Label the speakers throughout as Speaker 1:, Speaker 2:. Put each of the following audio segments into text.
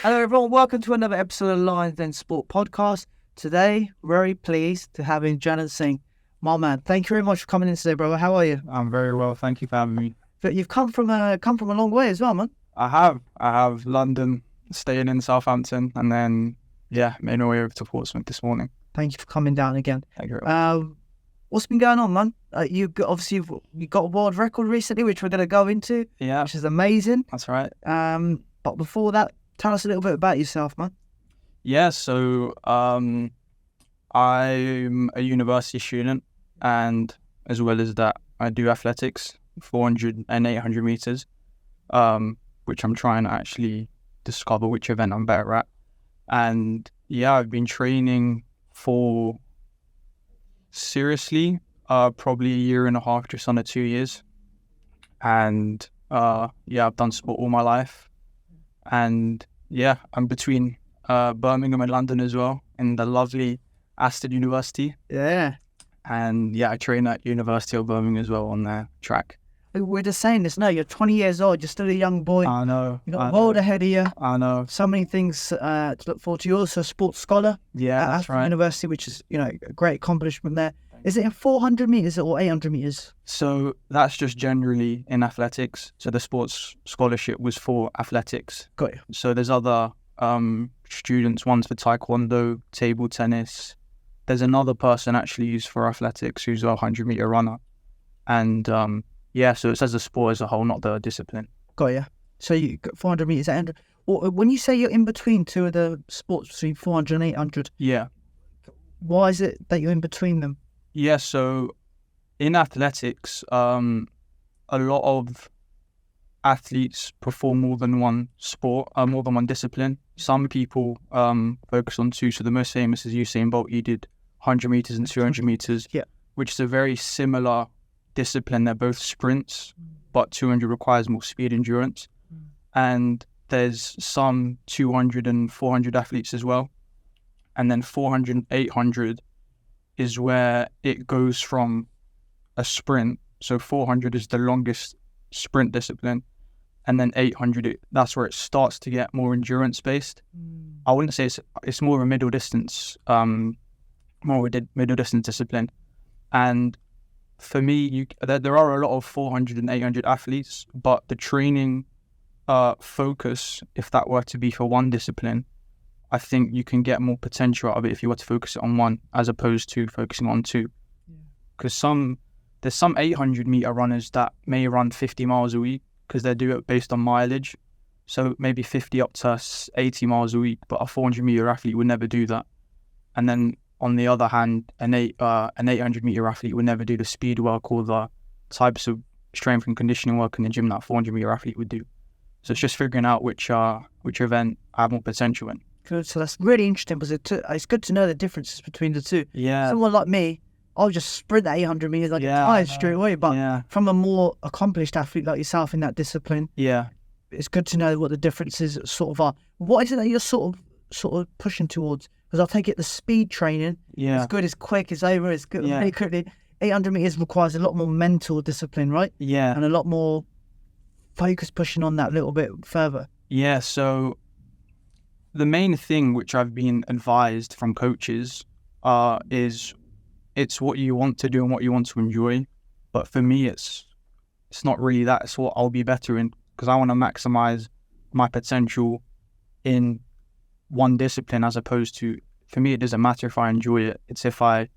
Speaker 1: Hello everyone, welcome to another episode of Lions Den Sport Podcast. Today, very pleased to have in Jaran Singh, my man. Thank you very much for coming in today, brother. How are you?
Speaker 2: I'm very well, thank you for having me.
Speaker 1: But you've come from a long way as well, man.
Speaker 2: I have London, staying in Southampton, and then made my way over to Portsmouth this morning.
Speaker 1: Thank you for coming down again.
Speaker 2: Thank you very much.
Speaker 1: What's been going on, man? You got a world record recently, which we're going to go into,
Speaker 2: Yeah,
Speaker 1: which is amazing.
Speaker 2: that's right.
Speaker 1: But before that, tell us a little bit about yourself, man.
Speaker 2: Yeah, so I'm a university student, and as well as that, I do athletics, 400 and 800 meters, which I'm trying to actually discover which event I'm better at. And yeah, I've been training for seriously probably a year and a half, just under 2 years. And I've done sport all my life. And yeah, I'm between Birmingham and London as well, in the lovely Aston University.
Speaker 1: Yeah.
Speaker 2: And yeah, I train at University of Birmingham as well on their track.
Speaker 1: We're just saying this now. You're 20 years old. You're still a young boy.
Speaker 2: I know.
Speaker 1: You've got a world ahead of you.
Speaker 2: I know.
Speaker 1: So many things to look forward to. You're also a sports scholar
Speaker 2: Yeah,
Speaker 1: at
Speaker 2: that's
Speaker 1: Aston
Speaker 2: right.
Speaker 1: University, which is, a great accomplishment there. Is it in 400 meters or 800 meters?
Speaker 2: So that's just generally in athletics. So the sports scholarship was for athletics.
Speaker 1: Got you.
Speaker 2: So there's other students, one's for taekwondo, table tennis. There's another person actually who's for athletics, who's a 100-meter runner. And so it's as a sport as a whole, not the discipline.
Speaker 1: Got you. So you got 400 meters, 800. When you say you're in between two of the sports, between 400 and 800,
Speaker 2: Yeah.
Speaker 1: why is it that you're in between them?
Speaker 2: Yeah, so in athletics, a lot of athletes perform more than one sport, more than one discipline. Some people focus on two. So the most famous is Usain Bolt. He did 100 meters and 200 meters, which is a very similar discipline. They're both sprints, but 200 requires more speed endurance. And there's some 200 and 400 athletes as well. And then 400 and 800 is where it goes from a sprint. So 400 is the longest sprint discipline. And then 800, that's where it starts to get more endurance based. I wouldn't say it's more of a middle distance, middle distance discipline. And for me, there are a lot of 400 and 800 athletes, but the training focus, if that were to be for one discipline, I think you can get more potential out of it if you were to focus it on one as opposed to focusing on two. Because there's some 800-meter runners that may run 50 miles a week because they do it based on mileage. So maybe 50 up to 80 miles a week, but a 400-meter athlete would never do that. And then on the other hand, an 800-meter athlete would never do the speed work or the types of strength and conditioning work in the gym that a 400-meter athlete would do. So it's just figuring out which event I have more potential in.
Speaker 1: Good. So that's really interesting because it's good to know the differences between the two.
Speaker 2: Yeah.
Speaker 1: Someone like me, I'll just sprint 800 meters, I get tired straight away. But from a more accomplished athlete like yourself in that discipline, it's good to know what the differences sort of are. What is it that you're sort of pushing towards? Because I'll take it the speed training. It's good, it's quick, it's over, it's good. Very quickly. 800 meters requires a lot more mental discipline, right?
Speaker 2: Yeah.
Speaker 1: And a lot more focus pushing on that little bit further.
Speaker 2: Yeah. So the main thing which I've been advised from coaches is it's what you want to do and what you want to enjoy. But for me, it's not really that. It's what I'll be better in because I want to maximize my potential in one discipline as opposed to, for me, it doesn't matter if I enjoy it. It's if I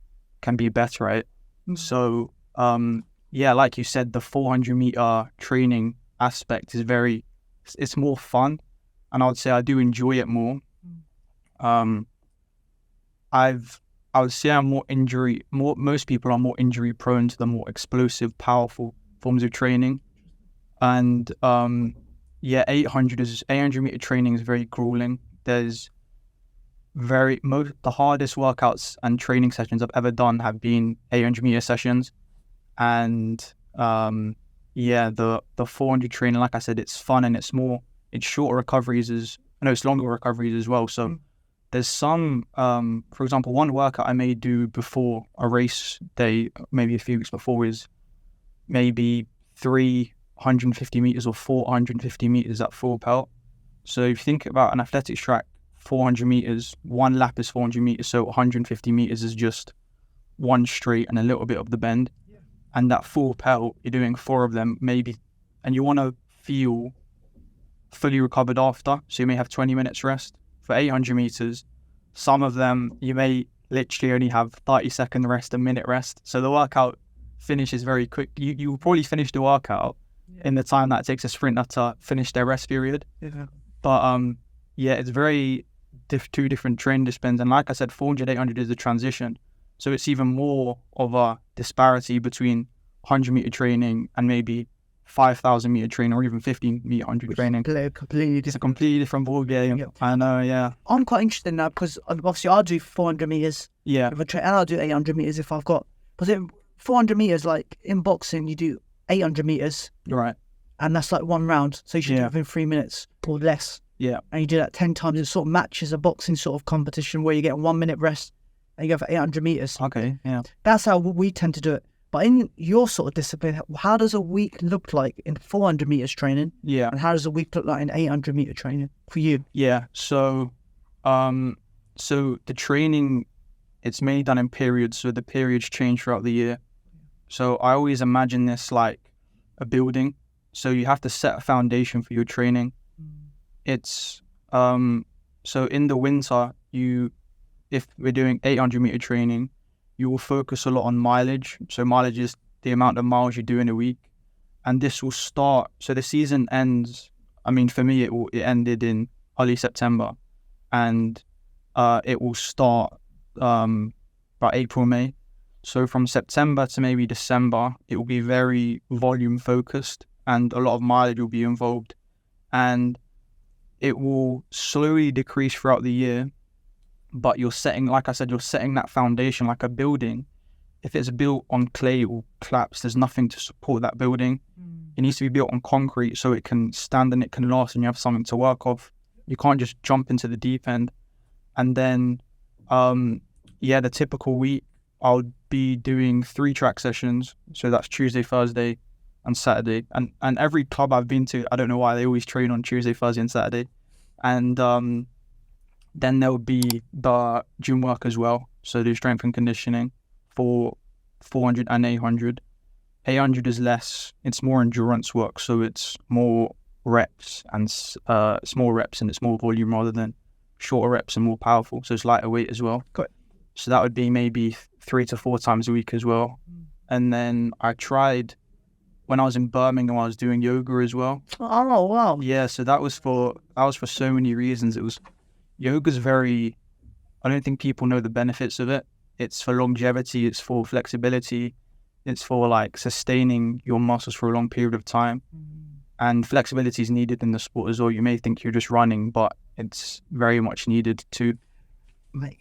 Speaker 2: can be better at it. So, like you said, the 400-meter training aspect is it's more fun. And I would say I do enjoy it more. I would say most people are more injury prone to the more explosive, powerful forms of training. And 800 meter training is very grueling. There's the hardest workouts and training sessions I've ever done have been 800 meter sessions. And the 400 training, like I said, it's fun and it's shorter recoveries it's longer recoveries as well. So there's some, for example, one workout I may do before a race day, maybe a few weeks before, is maybe 350 meters or 450 meters at full pelt. So if you think about an athletics track, 400 meters, one lap is 400 meters, so 150 meters is just one straight and a little bit of the bend. And that full pelt, you're doing 4 of them maybe, and you want to feel fully recovered after, so you may have 20 minutes rest. For 800 meters, some of them you may literally only have 30-second rest, a minute rest, so the workout finishes very quick. You will probably finish the workout in the time that it takes a sprinter to finish their rest period. But it's very two different training disciplines, and like I said, 400, 800 is the transition, so it's even more of a disparity between 100 meter training and maybe 5,000 meter training, or even 15 meter 100 training. It's a completely different ball game. Yep. I know, yeah.
Speaker 1: I'm quite interested in that because obviously I'll do 400 meters.
Speaker 2: Yeah.
Speaker 1: And I'll do 800 meters if I've got. Because 400 meters, like in boxing, you do 800 meters.
Speaker 2: Right.
Speaker 1: And that's like one round, so you should do it within 3 minutes or less.
Speaker 2: Yeah.
Speaker 1: And you do that 10 times. It sort of matches a boxing sort of competition where you get 1 minute rest and you go for 800 meters.
Speaker 2: Okay. Yeah.
Speaker 1: That's how we tend to do it. But in your sort of discipline, how does a week look like in 400 meters training?
Speaker 2: Yeah.
Speaker 1: And how does a week look like in 800 meter training for you?
Speaker 2: Yeah. So, so the training, it's mainly done in periods. So the periods change throughout the year. So I always imagine this like a building. So you have to set a foundation for your training. It's, so in the winter, if we're doing 800 meter training, you will focus a lot on mileage. So mileage is the amount of miles you do in a week. And this will start, so the season ends, I mean, for me, it ended in early September. And it will start about April, May. So from September to maybe December, it will be very volume focused and a lot of mileage will be involved. And it will slowly decrease throughout the year. But you're setting, like I said, you're setting that foundation like a building. If it's built on clay or collapse, there's nothing to support that building. It needs to be built on concrete so it can stand and it can last and you have something to work off. You can't just jump into the deep end. And then, the typical week, I'll be doing 3 track sessions. So that's Tuesday, Thursday, and Saturday. And every club I've been to, I don't know why, they always train on Tuesday, Thursday, and Saturday. And then there would be the gym work as well. So do strength and conditioning for 400 and 800. 800 is less, it's more endurance work. So it's more reps and small reps and it's more volume rather than shorter reps and more powerful. So it's lighter weight as well.
Speaker 1: Got it.
Speaker 2: So that would be maybe 3 to 4 times a week as well. And then I tried, when I was in Birmingham, I was doing yoga as well.
Speaker 1: Oh, wow.
Speaker 2: Yeah, so that was for so many reasons. Yoga's very, I don't think people know the benefits of it. It's for longevity, it's for flexibility, it's for like sustaining your muscles for a long period of time. And flexibility is needed in the sport as well. You may think you're just running, but it's very much needed too.
Speaker 1: I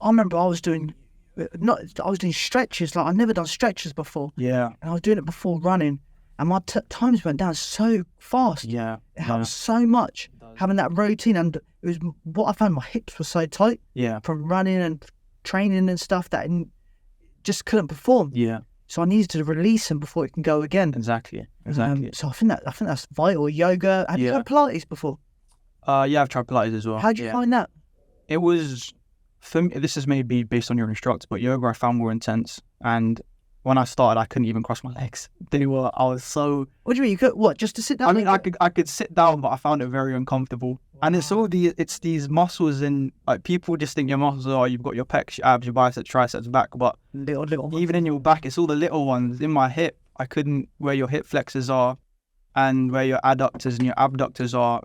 Speaker 1: remember I was doing stretches. Like I've never done stretches before.
Speaker 2: Yeah.
Speaker 1: And I was doing it before running, and my times went down so fast.
Speaker 2: Yeah.
Speaker 1: It helped so much having that routine, and it was what I found. My hips were so tight.
Speaker 2: Yeah.
Speaker 1: From running and training and stuff that I just couldn't perform.
Speaker 2: Yeah.
Speaker 1: So I needed to release them before it can go again.
Speaker 2: Exactly.
Speaker 1: So I think that's vital. Yoga. Have you tried Pilates before?
Speaker 2: Yeah, I've tried Pilates as well.
Speaker 1: How did you find that?
Speaker 2: It was, for me, this is maybe based on your instructor, but yoga I found more intense. And when I started, I couldn't even cross my legs. I was so...
Speaker 1: What do you mean? You could, what, just to sit down?
Speaker 2: I mean, I could sit down, but I found it very uncomfortable. Wow. And it's these muscles in, like, people just think your muscles are, you've got your pecs, your abs, your biceps, triceps, back, but
Speaker 1: little
Speaker 2: even in your back, it's all the little ones. In my hip, I couldn't, where your hip flexors are and where your adductors and your abductors are,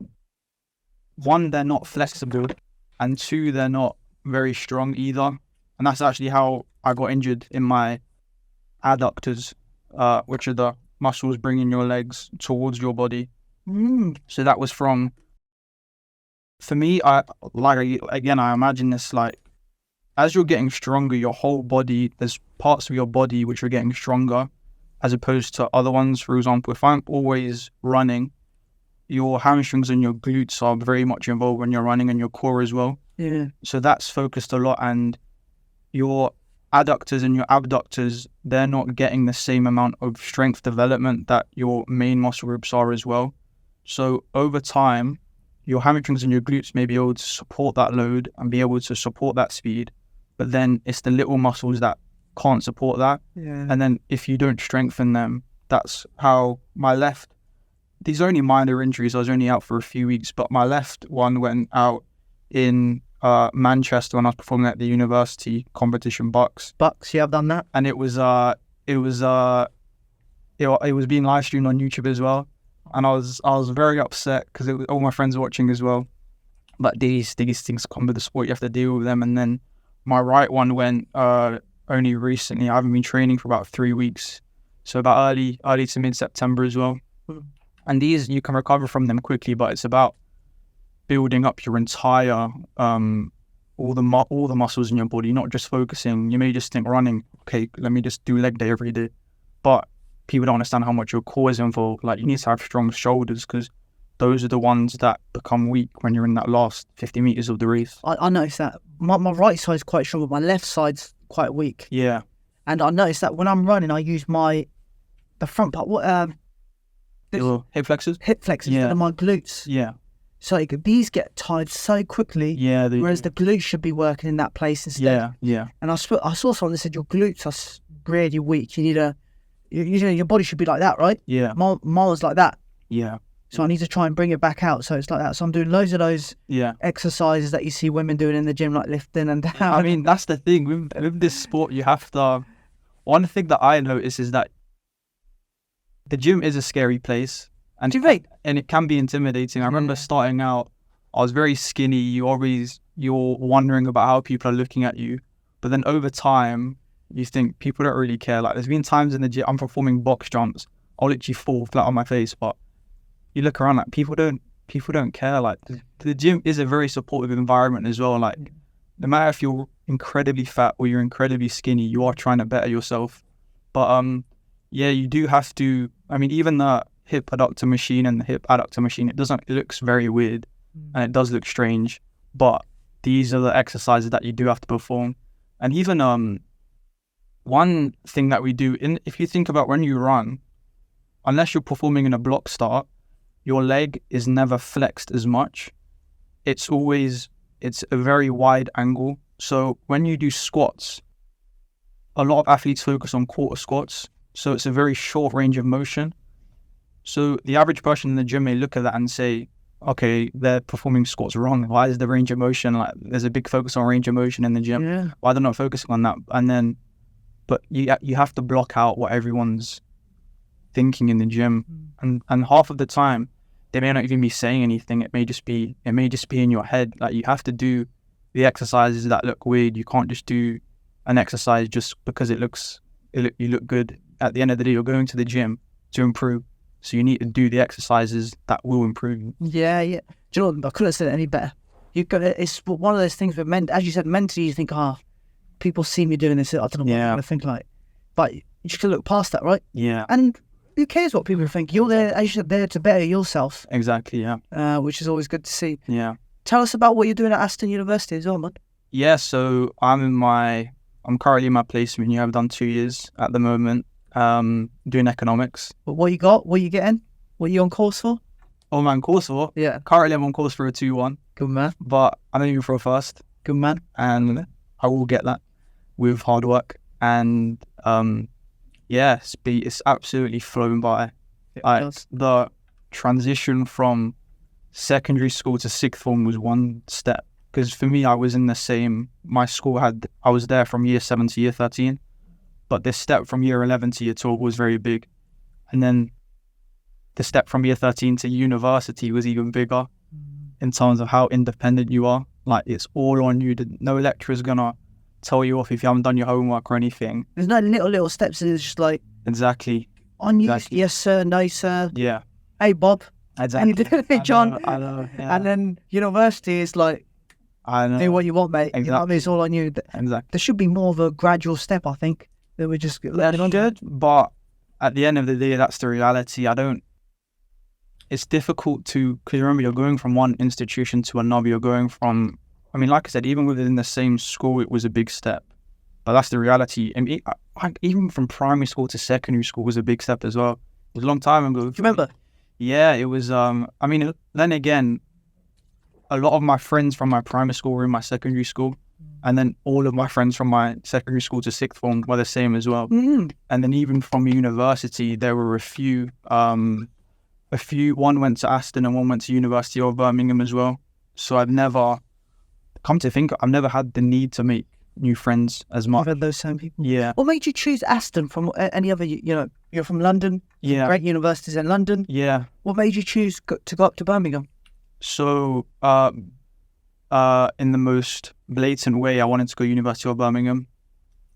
Speaker 2: 1, they're not flexible, and 2, they're not very strong either. And that's actually how I got injured in my adductors, which are the muscles bringing your legs towards your body. So that was for me, I imagine this, like, as you're getting stronger, your whole body, there's parts of your body which are getting stronger as opposed to other ones. For example, if I'm always running, your hamstrings and your glutes are very much involved when you're running, and your core as well.
Speaker 1: Yeah.
Speaker 2: So that's focused a lot, and your adductors and your abductors, they're not getting the same amount of strength development that your main muscle groups are as well. So over time, your hamstrings and your glutes may be able to support that load and be able to support that speed, but then it's the little muscles that can't support that.
Speaker 1: Yeah.
Speaker 2: And then if you don't strengthen them, that's how my left, these are only minor injuries. I was only out for a few weeks, but my left one went out in Manchester when I was performing at the university competition Bucks.
Speaker 1: Yeah, I've done that.
Speaker 2: And it was being live streamed on YouTube as well. And I was very upset because all my friends were watching as well. But these things come with the sport. You have to deal with them. And then my right one went only recently. I haven't been training for about 3 weeks. So about early to mid-September as well. And these, you can recover from them quickly, but it's about building up your entire, all the muscles in your body, not just focusing. You may just think running, okay, let me just do leg day every day. But people don't understand how much your core is involved. Like, you need to have strong shoulders because those are the ones that become weak when you're in that last 50 meters of the race.
Speaker 1: I noticed that my right side's quite strong, but my left side's quite weak.
Speaker 2: Yeah.
Speaker 1: And I noticed that when I'm running, I use the front part.
Speaker 2: Your hip flexors?
Speaker 1: Hip flexors and my glutes.
Speaker 2: Yeah.
Speaker 1: So these get tired so quickly.
Speaker 2: Yeah.
Speaker 1: Whereas the glutes should be working in that place instead.
Speaker 2: Yeah.
Speaker 1: And I saw someone that said your glutes are really weak. You need your body should be like that, right?
Speaker 2: Yeah.
Speaker 1: Miles like that.
Speaker 2: Yeah.
Speaker 1: So I need to try and bring it back out so it's like that. So I'm doing loads of those exercises that you see women doing in the gym, like lifting and down.
Speaker 2: I mean, that's the thing. With this sport, you have to... One thing that I notice is that the gym is a scary place. And it can be intimidating. I remember starting out, I was very skinny. You're wondering about how people are looking at you. But then over time, you think people don't really care. Like, there's been times in the gym, I'm performing box jumps. I'll literally fall flat on my face, but you look around, like, people don't care. Like, the gym is a very supportive environment as well. Like, no matter if you're incredibly fat or you're incredibly skinny, you are trying to better yourself. But you do have to. I mean, even the hip adductor machine and the hip adductor machine, it looks very weird and it does look strange. But these are the exercises that you do have to perform. And even one thing that we do, if you think about when you run, unless you're performing in a block start, your leg is never flexed as much. It's a very wide angle. So when you do squats, a lot of athletes focus on quarter squats. So it's a very short range of motion. So the average person in the gym may look at that and say, okay, they're performing squats wrong. Why is the range of motion, like, there's a big focus on range of motion in the gym.
Speaker 1: Yeah.
Speaker 2: Why they're not focusing on that? And then, but you have to block out what everyone's thinking in the gym. And half of the time, they may not even be saying anything. It may just be in your head. Like, you have to do the exercises that look weird. You can't just do an exercise just because you look good. At the end of the day, you're going to the gym to improve. So you need to do the exercises that will improve you.
Speaker 1: Yeah. Do you know what? I couldn't have said it any better. It's one of those things where, as you said, mentally you think, people see me doing this. I don't know what I'm going to think like. But you just can look past that, right?
Speaker 2: Yeah.
Speaker 1: And who cares what people think? You're there, as you said, there to better yourself.
Speaker 2: Exactly, yeah.
Speaker 1: Which is always good to see.
Speaker 2: Yeah.
Speaker 1: Tell us about what you're doing at Aston University as well, man.
Speaker 2: Yeah, so I'm currently in my placement year. I've done 2 years at the moment, doing economics.
Speaker 1: But what you got? What you getting? What are you on course for?
Speaker 2: Oh, I'm on course for?
Speaker 1: Yeah.
Speaker 2: Currently, I'm on course for a 2-1.
Speaker 1: Good man.
Speaker 2: But I'm aiming for a first.
Speaker 1: Good man.
Speaker 2: And I will get that with hard work. And it's absolutely flown by. The transition from secondary school to sixth form was one step. Because for me, I was in my school I was there from year 7 to year 13. But this step from year 11 to year 12 was very big. And then the step from year 13 to university was even bigger in terms of how independent you are. Like, it's all on you. No lecturer's gonna tell you off if you haven't done your homework or anything.
Speaker 1: There's no little steps. It's just like...
Speaker 2: Exactly.
Speaker 1: On you, yes sir, no sir.
Speaker 2: Yeah.
Speaker 1: Hey Bob.
Speaker 2: Exactly.
Speaker 1: Hey John.
Speaker 2: I know. Yeah.
Speaker 1: And then university is like...
Speaker 2: I know.
Speaker 1: Do what you want, mate.
Speaker 2: Exactly.
Speaker 1: You know what I mean? It's all on you.
Speaker 2: Exactly.
Speaker 1: There should be more of a gradual step, I think, that we just learning on.
Speaker 2: Good, but at the end of the day, that's the reality. It's difficult because remember, you're going from one institution to another. You're going from, like I said, even within the same school, it was a big step. But that's the reality. And even from primary school to secondary school was a big step as well. It was a long time ago.
Speaker 1: Do you remember?
Speaker 2: Yeah, it was. Then again, a lot of my friends from my primary school were in my secondary school, and then all of my friends from my secondary school to sixth form were the same as well. And then even from university, there were a few. One went to Aston and one went to University of Birmingham as well. So I've never had the need to make new friends as much.
Speaker 1: I've had those same people.
Speaker 2: Yeah.
Speaker 1: What made you choose Aston from any other? You're from London.
Speaker 2: Yeah.
Speaker 1: Great universities in London.
Speaker 2: Yeah.
Speaker 1: What made you choose to go up to Birmingham?
Speaker 2: So, in the most blatant way, I wanted to go University of Birmingham,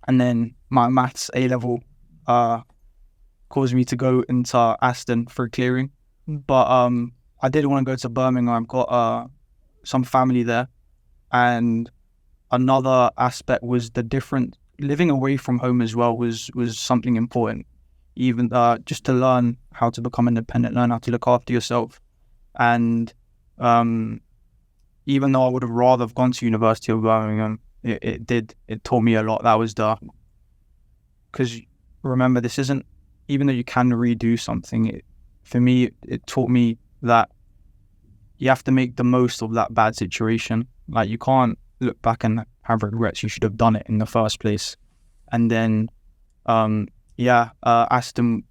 Speaker 2: and then my maths A-level caused me to go into Aston for clearing. But I did want to go to Birmingham. I've got some family there, and another aspect was the different living away from home as well was something important. Even just to learn how to become independent, learn how to look after yourself, and even though I would have rather have gone to University of Birmingham, it taught me a lot. That was because remember, this isn't, even though you can redo something, for me, it taught me that you have to make the most of that bad situation. Like, you can't look back and have regrets. You should have done it in the first place. And then, Aston,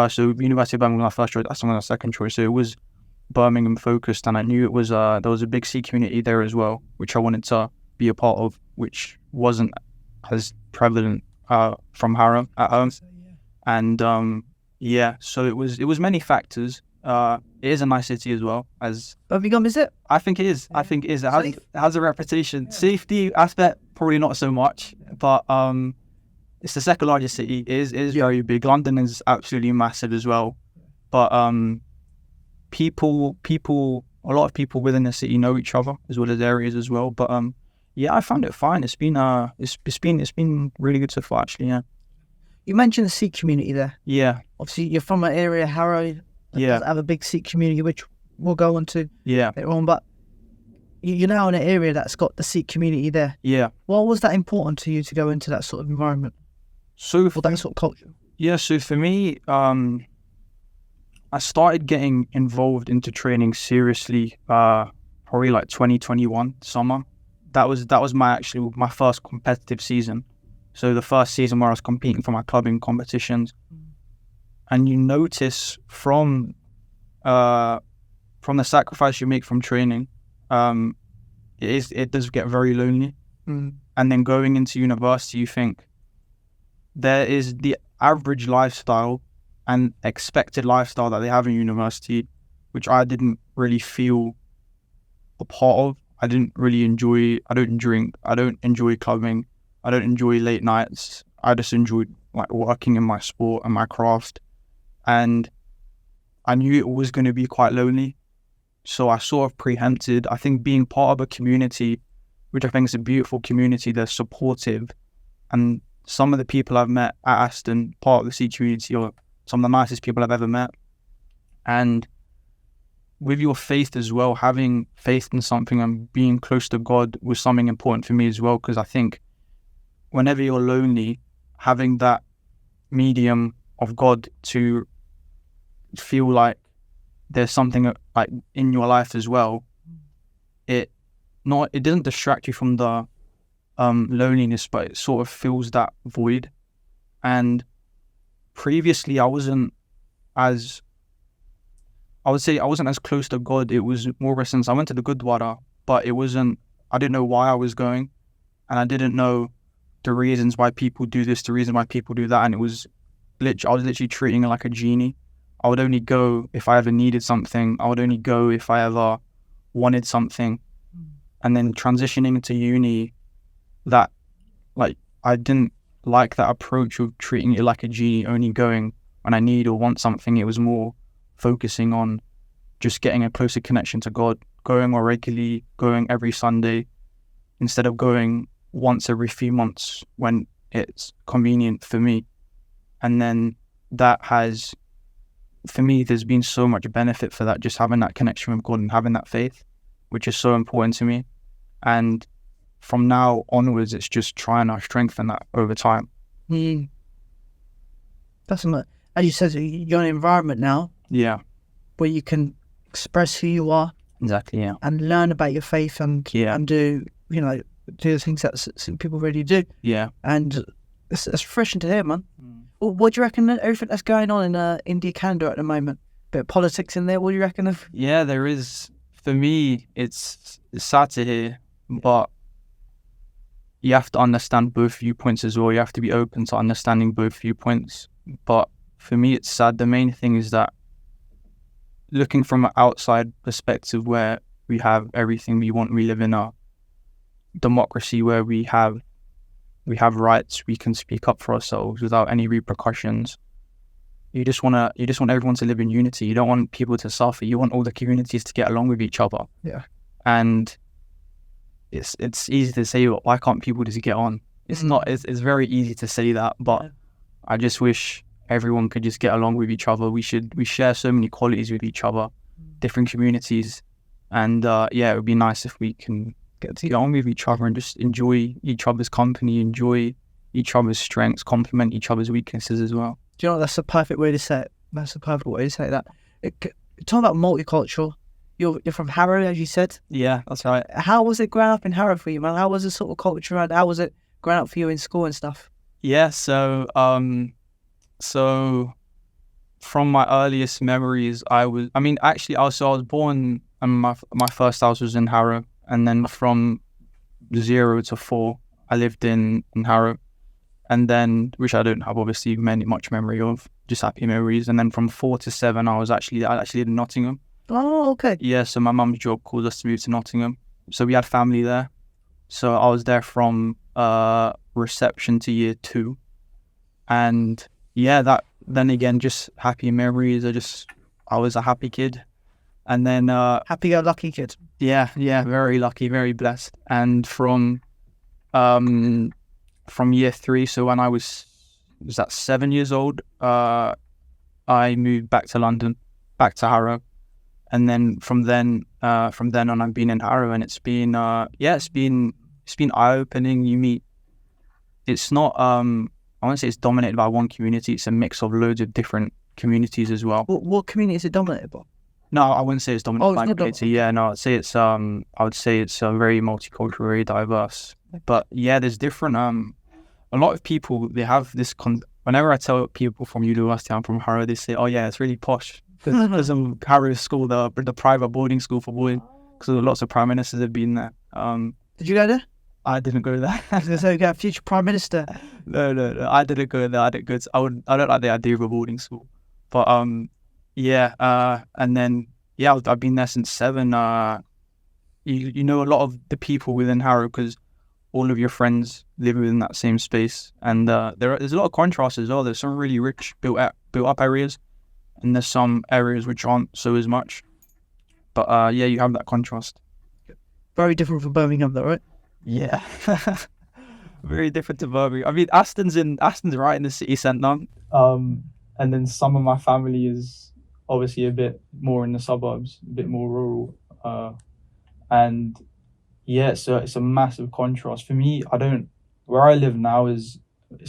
Speaker 2: so University of Birmingham was my first choice, Aston was my second choice. So it was Birmingham focused, and I knew it was there was a big Sikh community there as well, which I wanted to be a part of, which wasn't as prevalent from Harrow at home. And so it was many factors. It is a nice city as well. As
Speaker 1: Birmingham, is it?
Speaker 2: I think it is. Yeah. I think it is. It has a reputation. Yeah. Safety aspect, probably not so much, but it's the second largest city. It is very big. London is absolutely massive as well, but a lot of people within the city know each other as well as areas as well. But I found it fine. It's been really good so far, actually. Yeah.
Speaker 1: You mentioned the Sikh community there.
Speaker 2: Yeah.
Speaker 1: Obviously, you're from an area, Harrow, that does have a big Sikh community, which we'll go on to later on. But you're now in an area that's got the Sikh community there.
Speaker 2: Yeah.
Speaker 1: Why was that important to you to go into that sort of environment? Or that sort of culture?
Speaker 2: Yeah, so for me, I started getting involved into training seriously probably like 2021 summer. That was my first competitive season. So the first season where I was competing for my club in competitions. And you notice from the sacrifice you make from training, it does get very lonely. And then going into university, you think there is the average lifestyle and expected lifestyle that they have in university, which I didn't really feel a part of. I didn't really enjoy. I don't drink. I don't enjoy clubbing. I don't enjoy late nights. I just enjoyed like working in my sport and my craft. And I knew it was going to be quite lonely. So I sort of preempted. I think being part of a community, which I think is a beautiful community, they're supportive. And some of the people I've met at Aston, part of the Sikh community, are some of the nicest people I've ever met. And with your faith as well, having faith in something and being close to God was something important for me as well, because I think whenever you're lonely, having that medium of God to feel like there's something like in your life as well, it doesn't distract you from the loneliness, but it sort of fills that void. And previously I wasn't as close to God. It was more of a sense I went to the Gurdwara, but I didn't know why I was going, and I didn't know the reasons why people do this, the reason why people do that. And I was literally treating it like a genie. I would only go if I ever needed something. I would only go if I ever wanted something. And then transitioning into uni, that I didn't like that approach of treating it like a genie, only going when I need or want something. It was more focusing on just getting a closer connection to God, going more regularly, going every Sunday, instead of going once every few months when it's convenient for me. And then that has, for me, there's been so much benefit for that, just having that connection with God and having that faith, which is so important to me. And from now onwards, it's just trying to strengthen that over time.
Speaker 1: That's as you said, you're in an environment now,
Speaker 2: yeah,
Speaker 1: where you can express who you are
Speaker 2: Exactly, yeah.
Speaker 1: And learn about your faith and do, do the things that people really do.
Speaker 2: Yeah.
Speaker 1: And it's refreshing to hear, man. Well, what do you reckon everything that's going on in India, Canada at the moment? Bit of politics in there, what do you reckon of?
Speaker 2: Yeah, there is. For me, it's sad to hear, but you have to understand both viewpoints as well. You have to be open to understanding both viewpoints. But for me, it's sad. The main thing is that looking from an outside perspective where we have everything we want, we live in a democracy where we have rights, we can speak up for ourselves without any repercussions. You just want everyone to live in unity. You don't want people to suffer. You want all the communities to get along with each other.
Speaker 1: Yeah.
Speaker 2: And it's easy to say, well, why can't people just get on? It's not. It's very easy to say that, but I just wish everyone could just get along with each other. We share so many qualities with each other, different communities, and it would be nice if we can get to get on with each other and just enjoy each other's company, enjoy each other's strengths, complement each other's weaknesses as well.
Speaker 1: Do you know what? That's a perfect way to say it. That's a perfect way to say that. Talking about multicultural, you're from Harrow, as you said.
Speaker 2: Yeah, that's right.
Speaker 1: How was it growing up in Harrow for you, man? How was the sort of culture around? How was it growing up for you in school and stuff?
Speaker 2: Yeah, so from my earliest memories, I was born and my first house was in Harrow, and then from 0 to 4, I lived in Harrow. And then, which I don't have obviously much memory of, just happy memories. And then from 4 to 7, I actually lived in Nottingham.
Speaker 1: Oh, okay.
Speaker 2: Yeah, so my mum's job caused us to move to Nottingham. So we had family there. So I was there from reception to year 2. And then again, just happy memories. I was a happy kid. And then
Speaker 1: happy-go-lucky kid.
Speaker 2: Yeah, very lucky, very blessed. And from year 3, so when I was 7 years old, I moved back to London, back to Harrow, and then from then on, I've been in Harrow, and it's been eye-opening. It's not I won't say it's dominated by one community. It's a mix of loads of different communities as well.
Speaker 1: What community is it dominated by?
Speaker 2: No, I wouldn't say it's dominated by community. Yeah, no, I'd say it's I would say it's very multicultural, very diverse. But yeah, there's different a lot of people, they have this whenever I tell people from university I'm from Harrow, they say, oh yeah, it's really posh because of Harrow School, the private boarding school for boys, because lots of prime ministers have been there.
Speaker 1: Did you go there?
Speaker 2: I didn't go there.
Speaker 1: So you got a future prime minister?
Speaker 2: No, I didn't go there. I didn't go to, I don't like the idea of a boarding school, but and then I've been there since 7. You know a lot of the people within Harrow because all of your friends live within that same space, and there's a lot of contrast as well. There's some really rich built up areas, and there's some areas which aren't so as much. But you have that contrast.
Speaker 1: Very different from Birmingham, though, right?
Speaker 2: Yeah, very different to Birmingham. I mean, Aston's right in the city centre. And then some of my family is obviously a bit more in the suburbs, a bit more rural, and. Yeah, so it's a massive contrast. For me, where I live now it's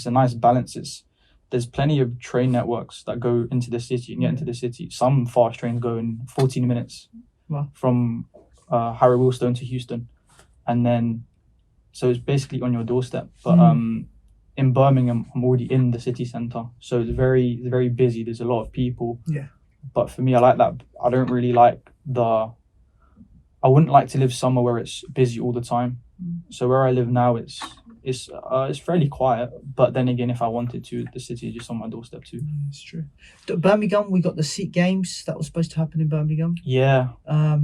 Speaker 2: a nice balance. There's plenty of train networks that go into the city and get into the city. Some fast trains go in 14 minutes from Harrow Wealdstone to Houston. And then, so it's basically on your doorstep. But in Birmingham, I'm already in the city centre. So it's very, very busy. There's a lot of people.
Speaker 1: Yeah.
Speaker 2: But for me, I like that. I don't really like I wouldn't like to live somewhere where it's busy all the time. So where I live now, it's fairly quiet. But then again, if I wanted to, the city is just on my doorstep too.
Speaker 1: It's true. Birmingham, we got the Seat Games that was supposed to happen in Birmingham.
Speaker 2: Yeah.
Speaker 1: I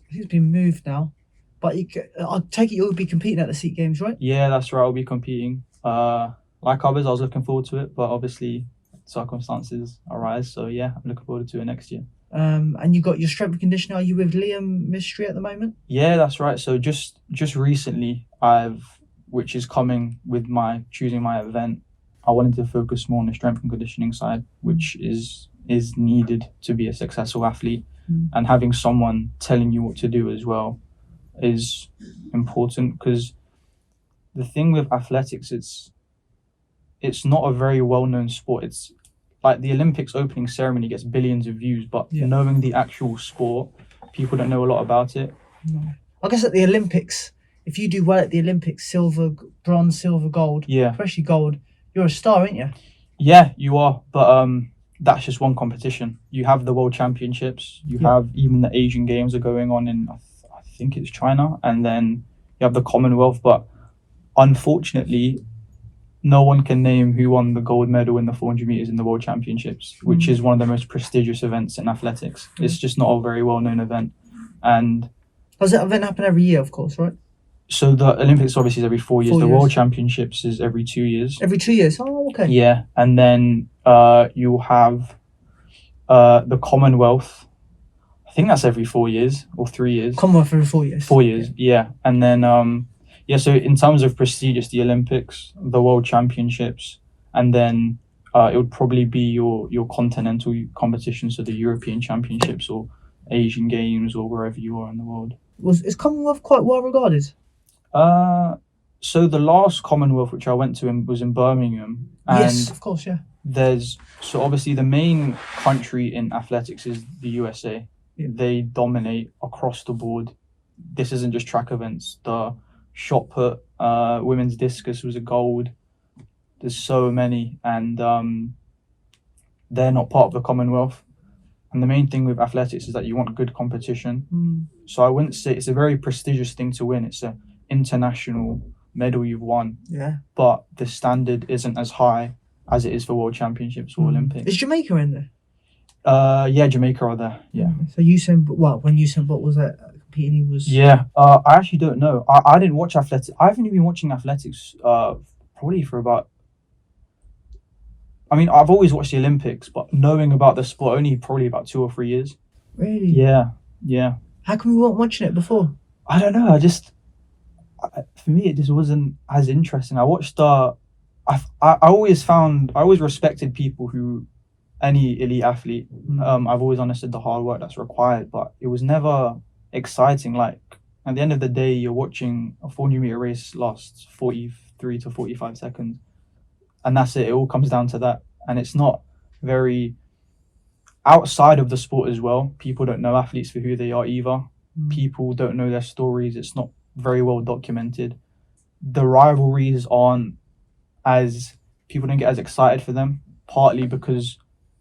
Speaker 1: think it's been moved now. But I'll take it you'll be competing at the Seat Games, right?
Speaker 2: Yeah, that's right. I'll be competing. Like others, I was looking forward to it, but obviously circumstances arise. So yeah, I'm looking forward to it next year.
Speaker 1: And you got your strength and conditioning. Are you with Liam Mystery at the moment?
Speaker 2: Yeah, that's right. So just recently, which is coming with choosing my event, I wanted to focus more on the strength and conditioning side, which is needed to be a successful athlete. And having someone telling you what to do as well is important, because the thing with athletics, it's not a very well-known sport. It's like the Olympics opening ceremony gets billions of views, but knowing the actual sport people don't know a lot about it.
Speaker 1: No. I guess at the Olympics, if you do well at the Olympics, silver, bronze, silver, gold, especially gold, you're a star, aren't you?
Speaker 2: Yeah, you are. But that's just one competition. You have the World Championships. You have even the Asian Games are going on in, I think it's China. And then you have the Commonwealth. But unfortunately, no one can name who won the gold medal in the 400 meters in the World Championships, which is one of the most prestigious events in athletics. It's just not a very well-known event. And
Speaker 1: does that event happen every year, of course, right?
Speaker 2: So the Olympics obviously is every 4 years. The World Championships is every 2 years.
Speaker 1: Every 2 years? Oh, okay.
Speaker 2: Yeah, and then you have the Commonwealth. I think that's every 4 years or 3 years.
Speaker 1: Commonwealth every 4 years.
Speaker 2: 4 years, yeah. And then so in terms of prestigious, the Olympics, the World Championships, and then it would probably be your continental competitions, so the European Championships or Asian Games or wherever you are in the world.
Speaker 1: Is Commonwealth quite well regarded?
Speaker 2: So the last Commonwealth which I went to was in Birmingham. And
Speaker 1: yes, of course, yeah.
Speaker 2: So obviously the main country in athletics is the USA. Yeah. They dominate across the board. This isn't just track events. The shot put, women's discus was a gold. There's so many, and they're not part of the Commonwealth. And the main thing with athletics is that you want good competition. So I wouldn't say it's a very prestigious thing to win. It's an international medal you've won.
Speaker 1: Yeah.
Speaker 2: But the standard isn't as high as it is for World Championships or Olympics.
Speaker 1: Is Jamaica in there?
Speaker 2: Yeah, Jamaica are there. Yeah.
Speaker 1: So when Usain Bolt was competing, he was.
Speaker 2: Yeah. I actually don't know. I didn't watch athletics. I haven't been watching athletics probably for about. I mean, I've always watched the Olympics, but knowing about the sport only probably about 2 or 3 years.
Speaker 1: Really?
Speaker 2: Yeah.
Speaker 1: How come we weren't watching it before?
Speaker 2: I don't know. For me, it just wasn't as interesting. I watched. I always respected people who, any elite athlete. I've always understood the hard work that's required, but it was never exciting. Like at the end of the day, you're watching a 400-meter race last 43 to 45 seconds. And that's it. It all comes down to that. And it's not very outside of the sport as well. People don't know athletes for who they are either. People don't know their stories. It's not very well documented. The rivalries aren't people don't get as excited for them, partly because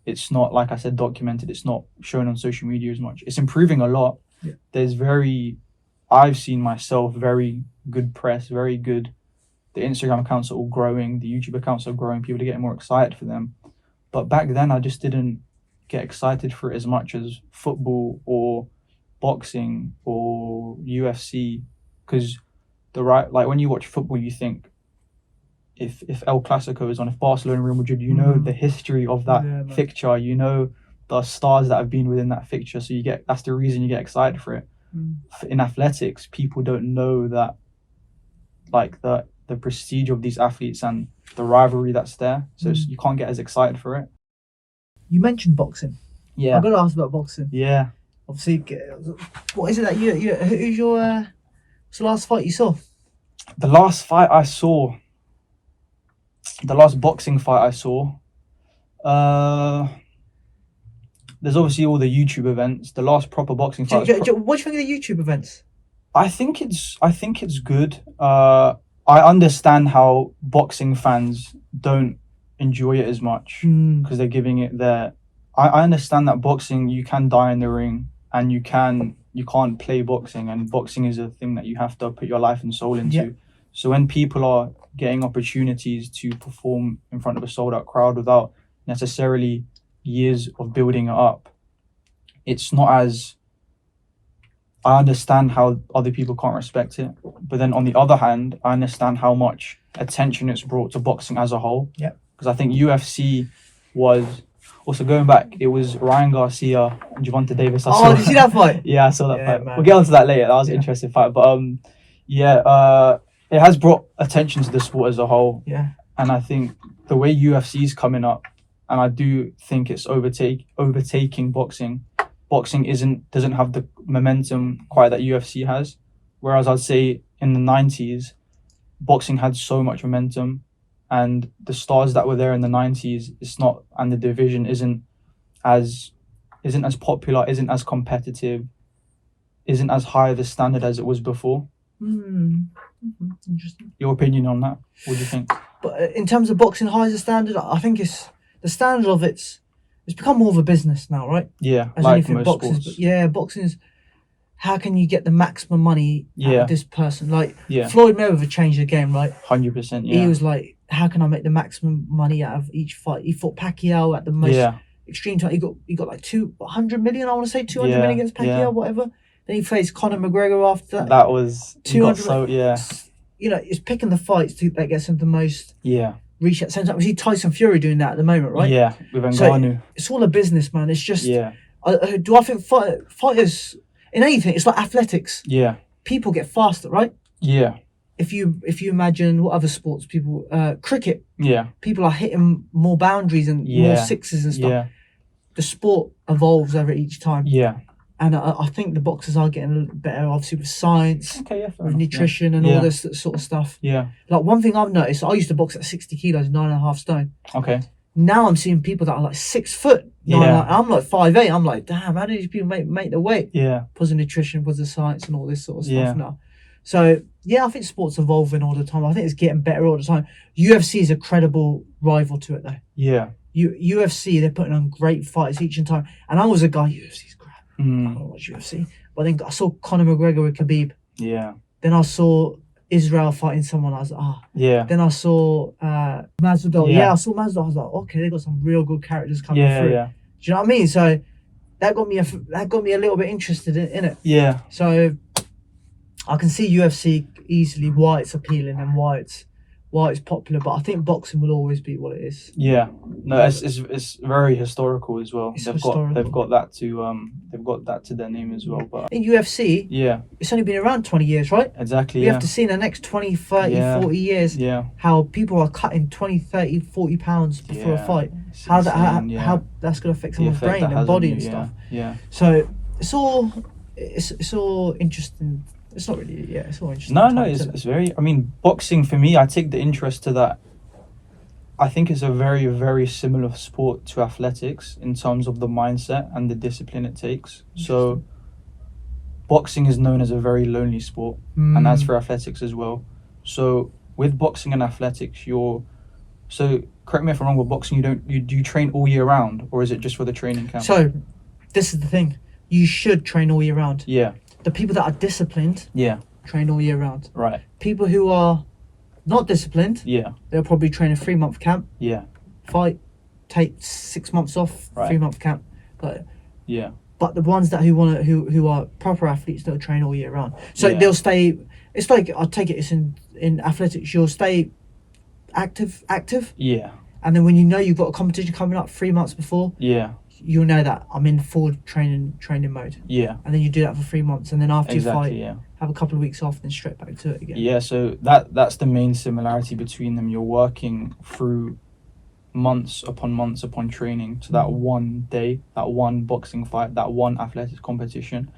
Speaker 2: it's not, like I said, documented. It's not shown on social media as much. It's improving a lot. Yeah. I've seen myself very good press, very good. The Instagram accounts are all growing. The YouTube accounts are growing. People are getting more excited for them. But back then, I just didn't get excited for it as much as football or boxing or UFC. Because when you watch football, you think if El Clasico is on, if Barcelona and Real Madrid, you know the history of that fixture. You know the stars that have been within that fixture. So that's the reason you get excited for it. In athletics, people don't know that, like the prestige of these athletes and the rivalry that's there. So you can't get as excited for it.
Speaker 1: You mentioned boxing.
Speaker 2: Yeah.
Speaker 1: I've got to ask about boxing.
Speaker 2: Yeah.
Speaker 1: Obviously, what is it that who's your what's the last fight you saw?
Speaker 2: The last boxing fight I saw, there's obviously all the YouTube events. The last proper boxing fight.
Speaker 1: What do you think of the YouTube events?
Speaker 2: I think it's good. I understand how boxing fans don't enjoy it as much because they're giving it their. I understand that boxing, you can die in the ring and you can't play boxing, and boxing is a thing that you have to put your life and soul into. Yeah. So when people are getting opportunities to perform in front of a sold out crowd without necessarily years of building it up, it's not as. I understand how other people can't respect it, but then on the other hand, I understand how much attention it's brought to boxing as a whole.
Speaker 1: Yeah.
Speaker 2: Because I think UFC was also going back. It was Ryan Garcia and Gervonta Davis.
Speaker 1: Did you see that fight?
Speaker 2: Yeah, I saw that fight. Man. We'll get onto that later. That was an interesting fight, but it has brought attention to the sport as a whole.
Speaker 1: Yeah.
Speaker 2: And I think the way UFC is coming up, and I do think it's overtaking boxing. Boxing doesn't have the momentum quite that UFC has. Whereas I'd say in the 90s, boxing had so much momentum, and the stars that were there in the 90s, and the division isn't as popular, isn't as competitive. isn't as high of a standard as it was before.
Speaker 1: Interesting.
Speaker 2: Your opinion on that? What do you think?
Speaker 1: But in terms of boxing, high as a standard, I think it's the standard of it's become more of a business now, right?
Speaker 2: Yeah,
Speaker 1: as
Speaker 2: like
Speaker 1: anything
Speaker 2: most
Speaker 1: boxing.
Speaker 2: sports.
Speaker 1: But yeah, boxing is how can you get the maximum money out of this person? Like Floyd Mayweather changed the game, right?
Speaker 2: 100%. Yeah.
Speaker 1: He was like, how can I make the maximum money out of each fight? He fought Pacquiao at the most extreme time. He got like 200 million. I want to say 200 million against Pacquiao, whatever. Then he faced Conor McGregor after that.
Speaker 2: That was
Speaker 1: 200.
Speaker 2: You
Speaker 1: know, it's picking the fights that gets him the most.
Speaker 2: Yeah.
Speaker 1: Reach at the same time. We see Tyson Fury doing that at the moment, right?
Speaker 2: Yeah, with Ngannou.
Speaker 1: So it's all a business, man. It's just do I think fighters in anything? It's like athletics.
Speaker 2: Yeah.
Speaker 1: People get faster, right?
Speaker 2: Yeah.
Speaker 1: If you imagine what other sports people, cricket.
Speaker 2: Yeah.
Speaker 1: People are hitting more boundaries and more sixes and stuff. Yeah. The sport evolves over each time.
Speaker 2: Yeah.
Speaker 1: And I think the boxers are getting a little better, obviously, with science, with nutrition and all this sort of stuff.
Speaker 2: Yeah.
Speaker 1: Like, one thing I've noticed, I used to box at 60 kilos, 9.5 stone.
Speaker 2: Okay.
Speaker 1: Now I'm seeing people that are like 6 foot. I'm like 5'8". I'm like, damn, how do these people make the weight?
Speaker 2: Yeah.
Speaker 1: Because of nutrition, because of science and all this sort of stuff now. So, yeah, I think sport's evolving all the time. I think it's getting better all the time. UFC is a credible rival to it, though.
Speaker 2: Yeah.
Speaker 1: UFC, they're putting on great fights each and time. And I was a guy, UFC's crap. I don't watch UFC. But then I saw Conor McGregor with Khabib.
Speaker 2: Yeah.
Speaker 1: Then I saw Israel fighting someone. I was like,
Speaker 2: Yeah.
Speaker 1: Then I saw Masvidal. Yeah, I saw Masvidal. I was like, okay, they got some real good characters coming through.
Speaker 2: Yeah.
Speaker 1: Do you know what I mean? So that got me a little bit interested in it.
Speaker 2: Yeah.
Speaker 1: So I can see UFC easily why it's appealing and why it's popular, but I think boxing will always be what it is.
Speaker 2: Yeah, no, it's very historical as well. They've got that to their name as well. But
Speaker 1: in UFC, it's only been around 20 years, right?
Speaker 2: Exactly.
Speaker 1: We have to see in the next 20, 30, 40 years how people are cutting 20, 30, 40 pounds before a fight. How that's going to affect someone's brain and body and stuff.
Speaker 2: Yeah.
Speaker 1: So it's all interesting. It's not really, it's all interesting.
Speaker 2: No, it's very, I mean, boxing for me, I take the interest to that. I think it's a very, very similar sport to athletics in terms of the mindset and the discipline it takes. So boxing is known as a very lonely sport, and that's for athletics as well. So with boxing and athletics, so correct me if I'm wrong, with boxing, do you train all year round, or is it just for the training camp?
Speaker 1: So this is the thing. You should train all year round.
Speaker 2: Yeah.
Speaker 1: The people that are disciplined train all year round.
Speaker 2: Right.
Speaker 1: People who are not disciplined, they'll probably train a 3-month camp.
Speaker 2: Yeah.
Speaker 1: Fight, take 6 months off, 3-month camp. But the ones who are proper athletes, they'll train all year round. So they'll stay. It's like, I take it, it's in athletics. You'll stay active.
Speaker 2: Yeah.
Speaker 1: And then when you know you've got a competition coming up 3 months before.
Speaker 2: Yeah.
Speaker 1: You'll know that I'm in full training mode.
Speaker 2: Yeah.
Speaker 1: And then you do that for 3 months, and then after you fight, have a couple of weeks off, then straight back to it again.
Speaker 2: Yeah, so that's the main similarity between them. You're working through months upon training to that one day, that one boxing fight, that one athletics competition.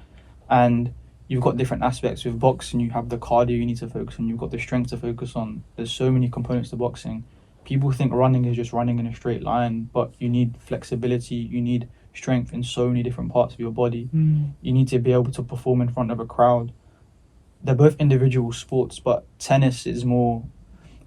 Speaker 2: And you've got different aspects. With boxing, you have the cardio you need to focus on, you've got the strength to focus on. There's so many components to boxing. People think running is just running in a straight line, but you need flexibility, you need strength in so many different parts of your body. You need to be able to perform in front of a crowd. They're both individual sports, but tennis is more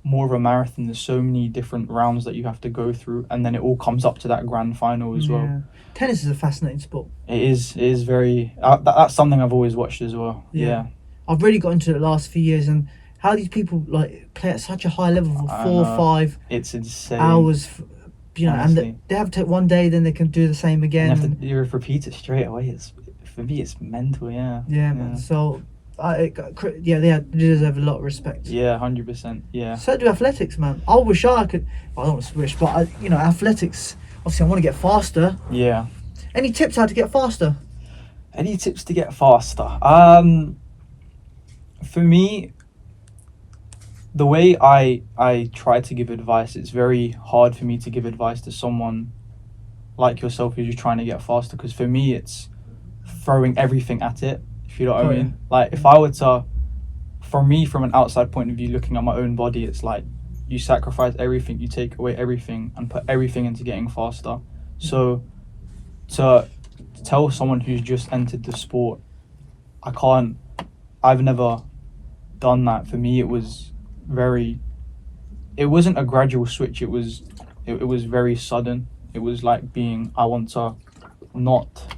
Speaker 2: of a marathon. There's so many different rounds that you have to go through, and then it all comes up to that grand final as well.
Speaker 1: Tennis is a fascinating sport.
Speaker 2: It is very... that's something I've always watched as well. Yeah.
Speaker 1: I've really got into it the last few years, and how these people play at such a high level for 4 or 5
Speaker 2: it's insane.
Speaker 1: hours, honestly. And they have to take one day, then they can do the same again.
Speaker 2: You repeat it straight away. For me, it's mental. Yeah,
Speaker 1: man. So, they deserve a lot of respect.
Speaker 2: Yeah, 100%. Yeah.
Speaker 1: So do athletics, man. I wish I could. I don't want to wish, but athletics. Obviously, I want to get faster.
Speaker 2: Yeah.
Speaker 1: Any tips how to get faster?
Speaker 2: Any tips to get faster? For me, the way I try to give advice, it's very hard for me to give advice to someone like yourself who's just trying to get faster, because for me it's throwing everything at it, if you know what I mean. Like, if I were to, for me, from an outside point of view, looking at my own body, it's like you sacrifice everything, you take away everything and put everything into getting faster. So to tell someone who's just entered the sport, I've never done that. For me, it wasn't a gradual switch. It was very sudden. It was like I want to not,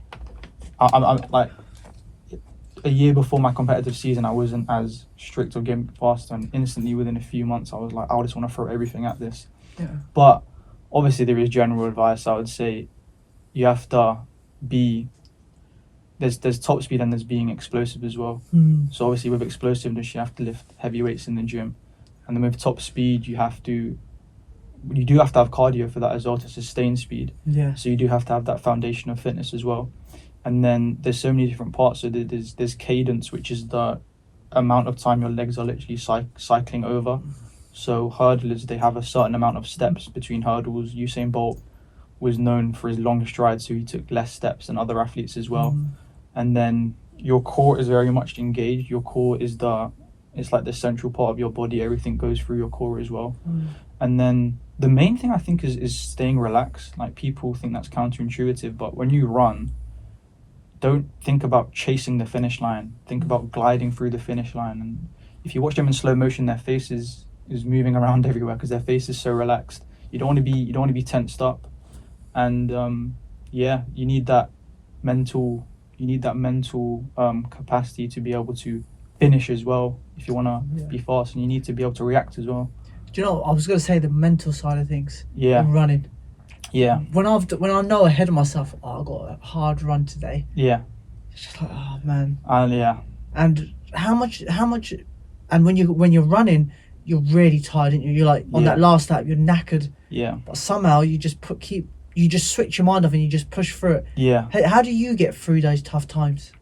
Speaker 2: I'm like, a year before my competitive season, I wasn't as strict or getting faster, and instantly within a few months, I was like, I just want to throw everything at this.
Speaker 1: Yeah.
Speaker 2: But obviously, there is general advice. I would say you have to be. There's top speed and there's being explosive as well. So obviously, with explosiveness, you have to lift heavy weights in the gym, and then with top speed, you do have to have cardio for that as well to sustain speed.
Speaker 1: Yeah.
Speaker 2: So you do have to have that foundation of fitness as well. And then there's so many different parts. So there's cadence, which is the amount of time your legs are literally cycling over. So hurdlers, they have a certain amount of steps between hurdles. Usain Bolt was known for his long strides, so he took less steps than other athletes as well. And then your core is very much engaged. Your core is it's like the central part of your body. Everything goes through your core as well. And then the main thing I think is staying relaxed. Like, people think that's counterintuitive, but when you run, don't think about chasing the finish line. Think about gliding through the finish line. And if you watch them in slow motion, their face is moving around everywhere because their face is so relaxed. You don't want to be tensed up. And you need that mental capacity to be able to finish as well if you want to be fast, and you need to be able to react as well.
Speaker 1: Do you know, I was going to say the mental side of things.
Speaker 2: Yeah.
Speaker 1: In running.
Speaker 2: Yeah.
Speaker 1: When I know ahead of myself, I've got a hard run today.
Speaker 2: Yeah.
Speaker 1: It's just like, oh man.
Speaker 2: Yeah.
Speaker 1: And how much, and when you're running, you're really tired, aren't you? You're like on that last lap, you're knackered.
Speaker 2: Yeah.
Speaker 1: But somehow you just switch your mind off and you just push through it.
Speaker 2: Yeah.
Speaker 1: How do you get through those tough times?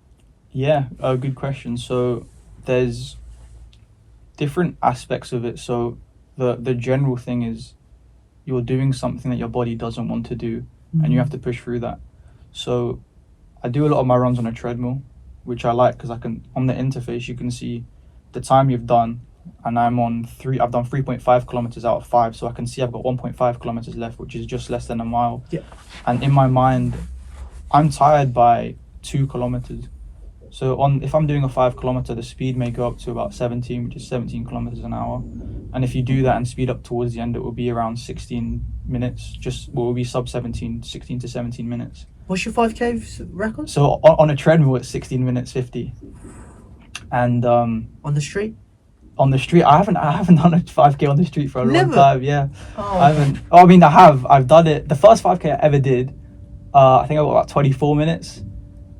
Speaker 2: Yeah, good question. So there's different aspects of it. So the general thing is you're doing something that your body doesn't want to do, and you have to push through that. So I do a lot of my runs on a treadmill, which I like because on the interface you can see the time you've done, and I've done 3.5 kilometers out of 5, so I can see I've got 1.5 kilometers left, which is just less than a mile.
Speaker 1: Yeah.
Speaker 2: And in my mind, I'm tired by 2 kilometers. So if I'm doing a 5 kilometer, the speed may go up to about 17, which is 17 kilometers an hour. And if you do that and speed up towards the end, it will be around 16 minutes. It will be sub 16 to 17 minutes.
Speaker 1: What's your 5K record?
Speaker 2: So on a treadmill, it's 16 minutes 50. And
Speaker 1: on the street?
Speaker 2: On the street, I haven't done a 5K on the street for a long time. Yeah.
Speaker 1: Oh.
Speaker 2: I haven't. Oh, I mean, I have. I've done it. The first 5K I ever did, I think I got about 24 minutes,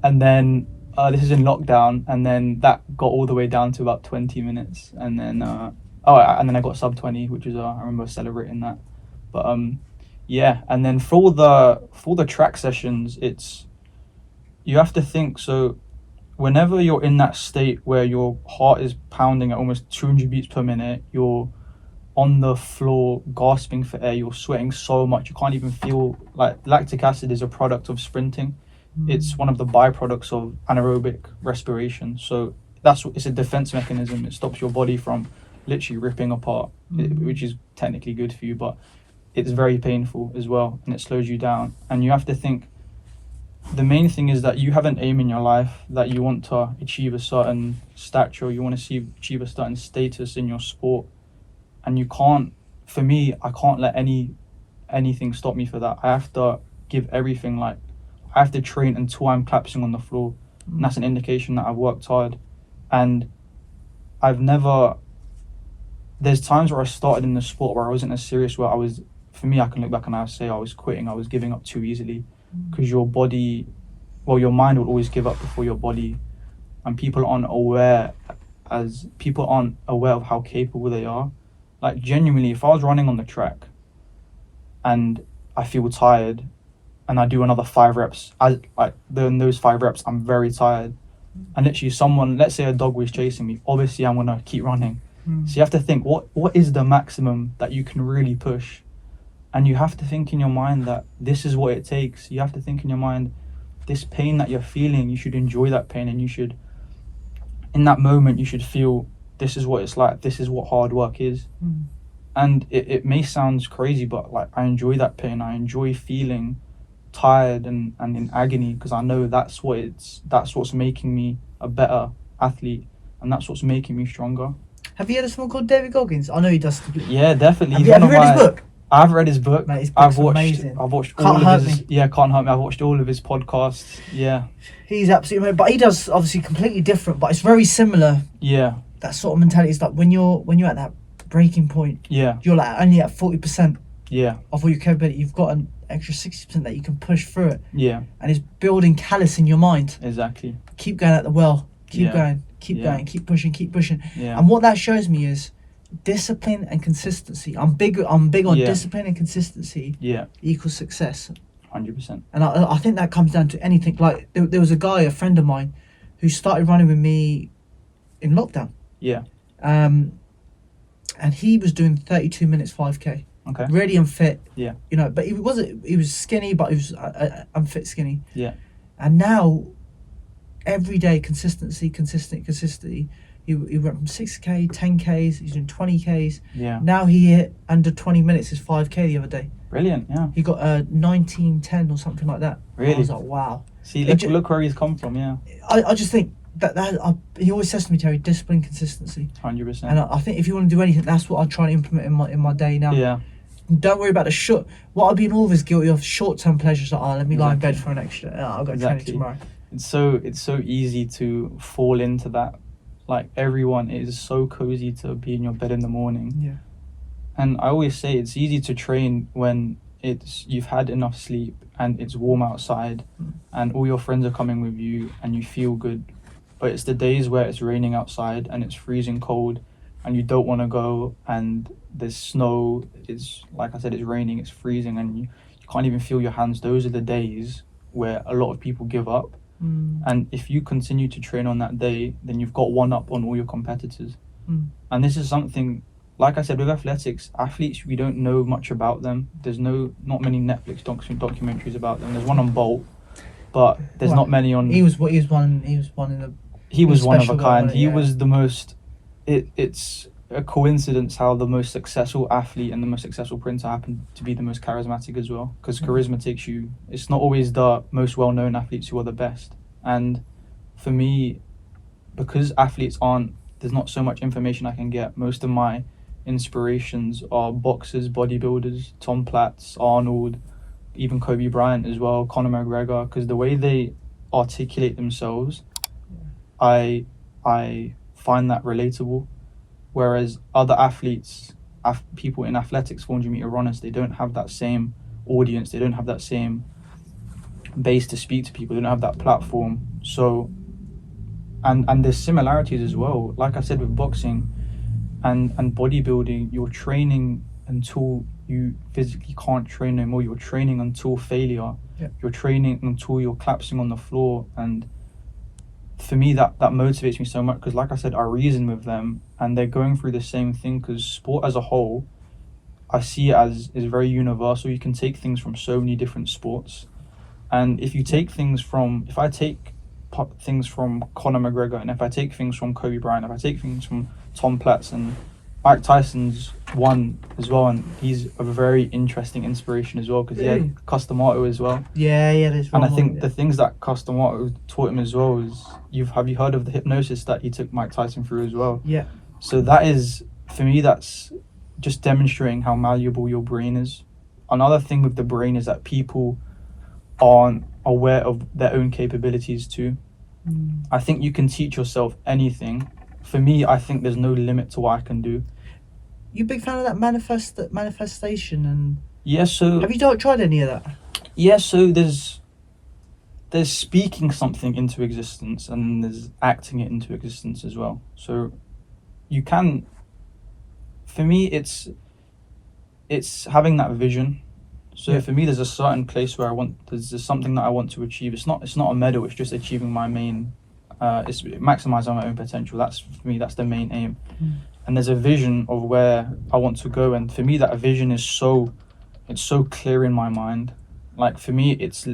Speaker 2: and then this is in lockdown, and then that got all the way down to about 20 minutes, and then and then I got sub 20, which is I remember celebrating that. But yeah, and then for the track sessions, you have to think. So whenever you're in that state where your heart is pounding at almost 200 beats per minute, you're on the floor gasping for air, you're sweating so much you can't even feel. Like, lactic acid is a product of sprinting. It's one of the byproducts of anaerobic respiration. So it's a defense mechanism. It stops your body from literally ripping apart, which is technically good for you, but it's very painful as well, and it slows you down. And you have to think, the main thing is that you have an aim in your life, that you want to achieve a certain stature, you want to achieve a certain status in your sport, and I can't let anything stop me for that. I have to give everything. Like, I have to train until I'm collapsing on the floor, and that's an indication that I've worked hard. And there's times where I started in the sport where I wasn't as serious, where I can look back and I say I was quitting, I was giving up too easily, because your mind will always give up before your body, and people aren't aware of how capable they are. Like, genuinely, if I was running on the track and I feel tired and I do another 5 reps, in those 5 reps I'm very tired, and literally let's say a dog was chasing me, obviously I'm gonna keep running. So you have to think, what is the maximum that you can really push? And you have to think in your mind that this is what it takes. You have to think in your mind, this pain that you're feeling, you should enjoy that pain, and in that moment, you should feel, this is what it's like, this is what hard work is. And it may sound crazy, but like, I enjoy that pain. I enjoy feeling tired and in agony, because I know that's what's making me a better athlete, and that's what's making me stronger.
Speaker 1: Have you heard of someone called David Goggins? I know he does.
Speaker 2: Yeah, definitely.
Speaker 1: Have you read his book?
Speaker 2: I've read his book.
Speaker 1: Mate, his book's amazing.
Speaker 2: I've watched
Speaker 1: Can't
Speaker 2: all
Speaker 1: Hurt
Speaker 2: of his.
Speaker 1: Me.
Speaker 2: Yeah, Can't Hurt Me. I've watched all of his podcasts. Yeah.
Speaker 1: He's absolutely amazing, but he does obviously completely different, but it's very similar.
Speaker 2: Yeah.
Speaker 1: That sort of mentality is like when you're at that breaking point.
Speaker 2: Yeah.
Speaker 1: You're like only at 40%.
Speaker 2: Yeah.
Speaker 1: Of all your capability, you've got an extra 60% that you can push through it.
Speaker 2: Yeah.
Speaker 1: And it's building callus in your mind.
Speaker 2: Exactly.
Speaker 1: Keep going at the well. Keep going. Keep going. Keep pushing.
Speaker 2: Yeah.
Speaker 1: And what that shows me is discipline and consistency. I'm big on discipline and consistency.
Speaker 2: Yeah.
Speaker 1: Equals success.
Speaker 2: 100%.
Speaker 1: And I think that comes down to anything. Like there was a friend of mine, who started running with me in lockdown.
Speaker 2: Yeah.
Speaker 1: And he was doing 32 minutes 5k.
Speaker 2: Okay.
Speaker 1: Ready and fit.
Speaker 2: Yeah.
Speaker 1: You know, but he was skinny, but he was unfit skinny.
Speaker 2: Yeah.
Speaker 1: And now, every day, consistency. He went from 6k, 10ks, he's doing 20ks.
Speaker 2: Yeah.
Speaker 1: Now he hit under 20 minutes his 5k the other day.
Speaker 2: Brilliant, yeah.
Speaker 1: He got 19:10 or something like that.
Speaker 2: Really?
Speaker 1: I was like, wow.
Speaker 2: See, look where he's come from, yeah.
Speaker 1: I just think that he always says to me, Terry, discipline, consistency.
Speaker 2: 100%.
Speaker 1: And I think if you want to do anything, that's what I try to implement in my day now.
Speaker 2: Yeah.
Speaker 1: Don't worry about the short. What I've been always guilty of, short-term pleasures. Like, let me lie in bed for an extra. I've got training tomorrow.
Speaker 2: It's so easy to fall into that. Like, everyone, it is so cozy to be in your bed in the morning.
Speaker 1: Yeah.
Speaker 2: And I always say it's easy to train when you've had enough sleep and it's warm outside and all your friends are coming with you and you feel good. But it's the days where it's raining outside and it's freezing cold and you don't want to go and there's snow, it's like I said, it's raining, it's freezing, and you can't even feel your hands. Those are the days where a lot of people give up. And if you continue to train on that day, then you've got one up on all your competitors. And this is something, like I said, with athletes, we don't know much about them. There's not many Netflix documentaries about them. There's one on Bolt, but there's not many on.
Speaker 1: He was one of
Speaker 2: a kind. He was the most. It's a coincidence how the most successful athlete and the most successful printer happened to be the most charismatic as well, because charisma takes you. It's not always the most well-known athletes who are the best. And for me, because athletes there's not so much information I can get. Most of my inspirations are boxers, bodybuilders, Tom Platz, Arnold, even Kobe Bryant as well, Conor McGregor, because the way they articulate themselves, I find that relatable. Whereas other athletes, people in athletics, 400-meter runners, they don't have that same audience, they don't have that same base to speak to people, they don't have that platform. So, and there's similarities as well. Like I said, with boxing and bodybuilding, you're training until you physically can't train no more. You're training until failure.
Speaker 1: Yeah.
Speaker 2: You're training until you're collapsing on the floor. And for me, that motivates me so much, because like I said, I reason with them and they're going through the same thing, because sport as a whole, I see it as is very universal. You can take things from so many different sports. And if I take things from Conor McGregor, and if I take things from Kobe Bryant, if I take things from Tom Platz, and Mike Tyson's one as well, and he's a very interesting inspiration as well, because he had Customato as well.
Speaker 1: Yeah, there's one.
Speaker 2: And I think the things that Customato taught him as well is, have you heard of the hypnosis that he took Mike Tyson through as well?
Speaker 1: Yeah.
Speaker 2: So that is, for me, that's just demonstrating how malleable your brain is. Another thing with the brain is that people aren't aware of their own capabilities too. I think you can teach yourself anything. For me, I think there's no limit to what I can do.
Speaker 1: You a big fan of that manifestation and?
Speaker 2: Yeah. So
Speaker 1: have you tried any of that?
Speaker 2: Yeah. So there's speaking something into existence, and there's acting it into existence as well. So you can. For me, it's having that vision. So for me, there's a certain place where there's something that I want to achieve. It's not a medal. It's just achieving my main. It's maximizing my own potential. That's for me. That's the main aim. And there's a vision of where I want to go. And for me, that vision is so clear in my mind. Like for me, it's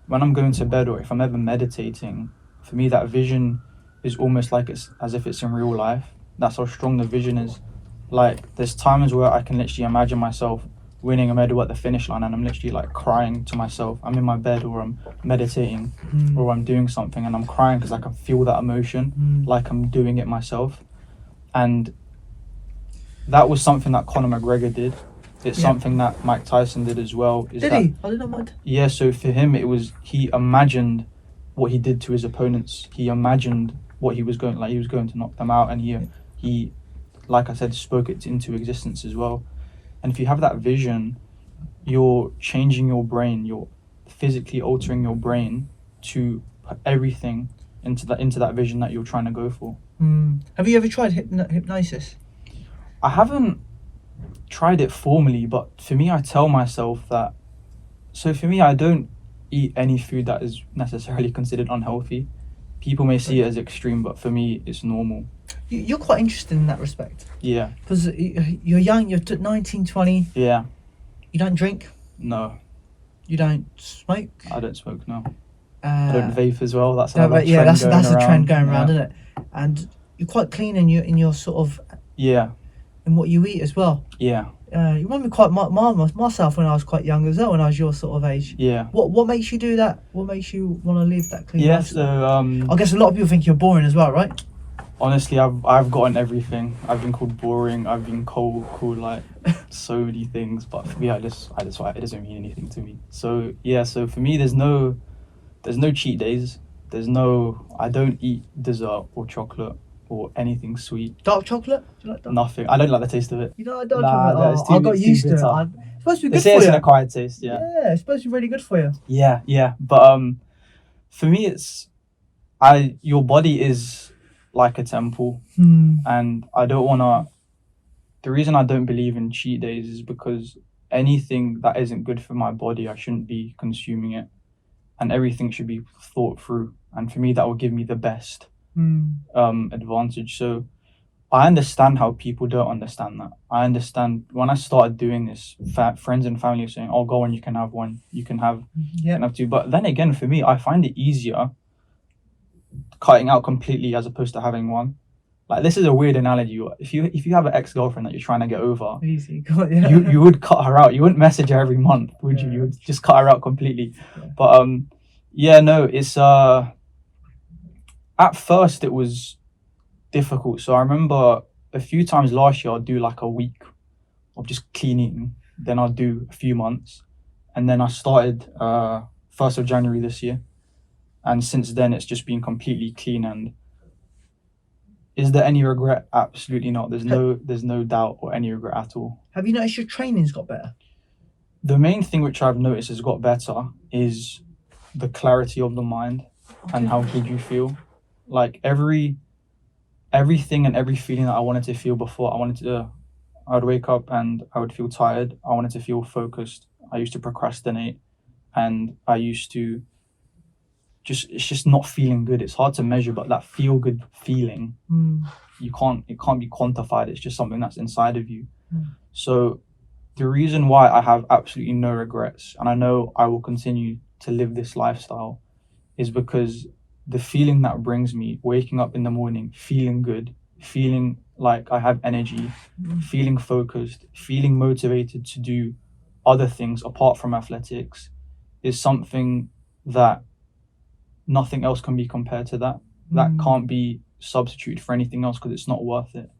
Speaker 2: when I'm going to bed or if I'm ever meditating. For me, that vision is almost like it's as if it's in real life. That's how strong the vision is. Like there's times where I can literally imagine myself winning a medal at the finish line and I'm literally like crying to myself. I'm in my bed or I'm meditating or I'm doing something and I'm crying because I can feel that emotion like I'm doing it myself. And that was something that Conor McGregor did. It's something that Mike Tyson did as well.
Speaker 1: Did he? I didn't mind.
Speaker 2: Yeah, so for him, he imagined what he did to his opponents. He imagined what he was going to knock them out, and he, like I said, spoke it into existence as well. And if you have that vision, you're changing your brain. You're physically altering your brain to put everything into that vision that you're trying to go for.
Speaker 1: Have you ever tried hypnosis?
Speaker 2: I haven't tried it formally, but for me, I tell myself that. So for me, I don't eat any food that is necessarily considered unhealthy. People may see it as extreme, but for me, it's normal.
Speaker 1: You're quite interested in that respect.
Speaker 2: Yeah.
Speaker 1: Because you're young, you're 19, 20.
Speaker 2: Yeah.
Speaker 1: You don't drink?
Speaker 2: No.
Speaker 1: You don't smoke?
Speaker 2: I don't smoke, no. I don't vape as well. That's
Speaker 1: that's a trend going around, isn't it? And you're quite clean in your sort of...
Speaker 2: Yeah.
Speaker 1: In what you eat as well.
Speaker 2: Yeah.
Speaker 1: You remind me quite myself when I was quite young as well, when I was your sort of age.
Speaker 2: Yeah.
Speaker 1: What makes you do that? What makes you want to live that clean life?
Speaker 2: So
Speaker 1: I guess a lot of people think you're boring as well, right?
Speaker 2: Honestly, I've gotten everything. I've been called boring. I've been called like so many things. But for me, it doesn't mean anything to me. So yeah. So for me, there's no cheat days. I don't eat dessert or chocolate or anything sweet.
Speaker 1: Dark chocolate? Do you like dark?
Speaker 2: Nothing. I don't like the taste of it.
Speaker 1: You don't like dark chocolate? I got used to it. It's supposed to be good for you.
Speaker 2: It's an acquired taste. Yeah.
Speaker 1: Yeah, it's supposed to be really good for you.
Speaker 2: Yeah. But for me, your body is like a temple, and I don't wanna. The reason I don't believe in cheat days is because anything that isn't good for my body, I shouldn't be consuming it, and everything should be thought through. And for me, that will give me the best advantage. So I understand how people don't understand that. I understand when I started doing this, friends and family are saying, "Oh, go on, you can have one, you can have two." But then again, for me, I find it easier cutting out completely as opposed to having one. Like, this is a weird analogy. If you have an ex-girlfriend that you're trying to get over, you would cut her out. You wouldn't message her every month, would you? You would just cut her out completely. Yeah. But it's at first it was difficult. So I remember a few times last year I'd do like a week of just clean eating, then I'd do a few months, and then I started 1st of January this year, and since then it's just been completely clean. And is there any regret? Absolutely not. There's no doubt or any regret at all.
Speaker 1: Have you noticed your training's got better?
Speaker 2: The main thing which I've noticed has got better is the clarity of the mind and how good you feel. Like everything and every feeling that I wanted to feel before, I would wake up and I would feel tired. I wanted to feel focused. I used to procrastinate, and I used to it's just not feeling good. It's hard to measure, but that feel good feeling, it can't be quantified. It's just something that's inside of you. So the reason why I have absolutely no regrets, and I know I will continue to live this lifestyle, is because the feeling that brings me, waking up in the morning, feeling good, feeling like I have energy, feeling focused, feeling motivated to do other things apart from athletics, is something that nothing else can be compared to that. That can't be substituted for anything else, because it's not worth it.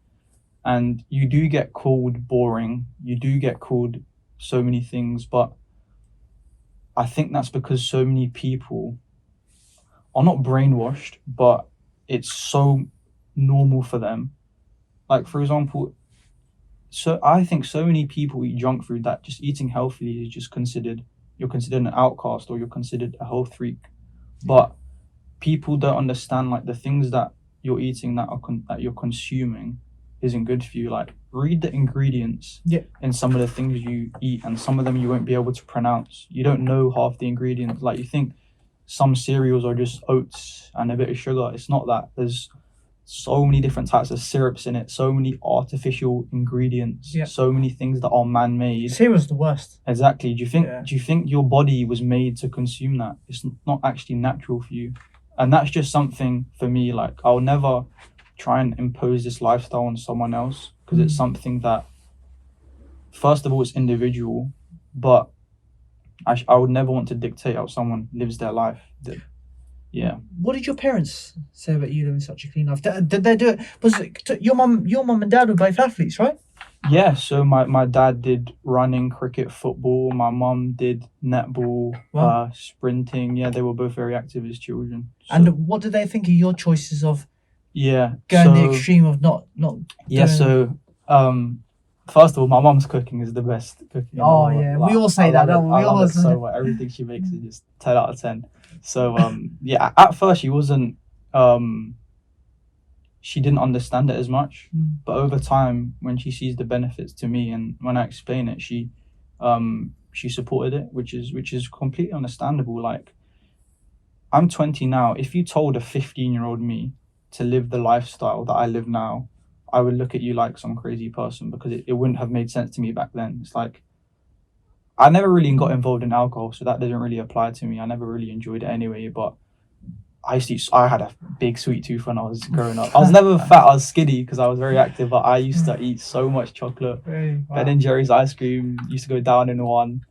Speaker 2: And you do get called boring, you do get called so many things, but I think that's because so many people are not brainwashed, but it's so normal for them. Like, for example, so I think so many people eat junk food that just eating healthily is just you're considered an outcast, or you're considered a health freak. But people don't understand, like, the things that you're eating that you're consuming isn't good for you. Like, read the ingredients in some of the things you eat, and some of them you won't be able to pronounce. You don't know half the ingredients. Like, you think some cereals are just oats and a bit of sugar. It's not that. There's so many different types of syrups in it, so many artificial ingredients, so many things that are man-made.
Speaker 1: Cereal's the worst.
Speaker 2: Exactly. Do you think your body was made to consume that? It's not actually natural for you. And that's just something for me, like, I'll never try and impose this lifestyle on someone else, because it's something that first of all, it's individual, but I would never want to dictate how someone lives their life. Yeah.
Speaker 1: What did your parents say about you living such a clean life? Did they do it? Was it your mum and dad were both athletes, right?
Speaker 2: Yeah, so my dad did running, cricket, football. My mum did netball,
Speaker 1: Wow.
Speaker 2: sprinting. Yeah, they were both very active as children. So,
Speaker 1: And what did they think of your choices of
Speaker 2: yeah,
Speaker 1: going the extreme of not
Speaker 2: yeah,
Speaker 1: doing...
Speaker 2: so first of all, my mum's cooking is the best cooking in the
Speaker 1: Oh
Speaker 2: world.
Speaker 1: yeah,
Speaker 2: Like,
Speaker 1: we all say that, don't we?
Speaker 2: I love it so much. Everything she makes is just 10 out of 10. So yeah, at first she wasn't she didn't understand it as much, but over time, when she sees the benefits to me and when I explain it, she supported it, which is completely understandable. Like, I'm 20 now. If you told a 15-year-old me to live the lifestyle that I live now, I would look at you like some crazy person, because it wouldn't have made sense to me back then. It's like, I never really got involved in alcohol, so that doesn't really apply to me. I never really enjoyed it anyway, but I had a big sweet tooth when I was growing up. I was never fat, I was skinny because I was very active, but I used to eat so much chocolate.
Speaker 1: Wow.
Speaker 2: Ben & Jerry's ice cream used to go down in one.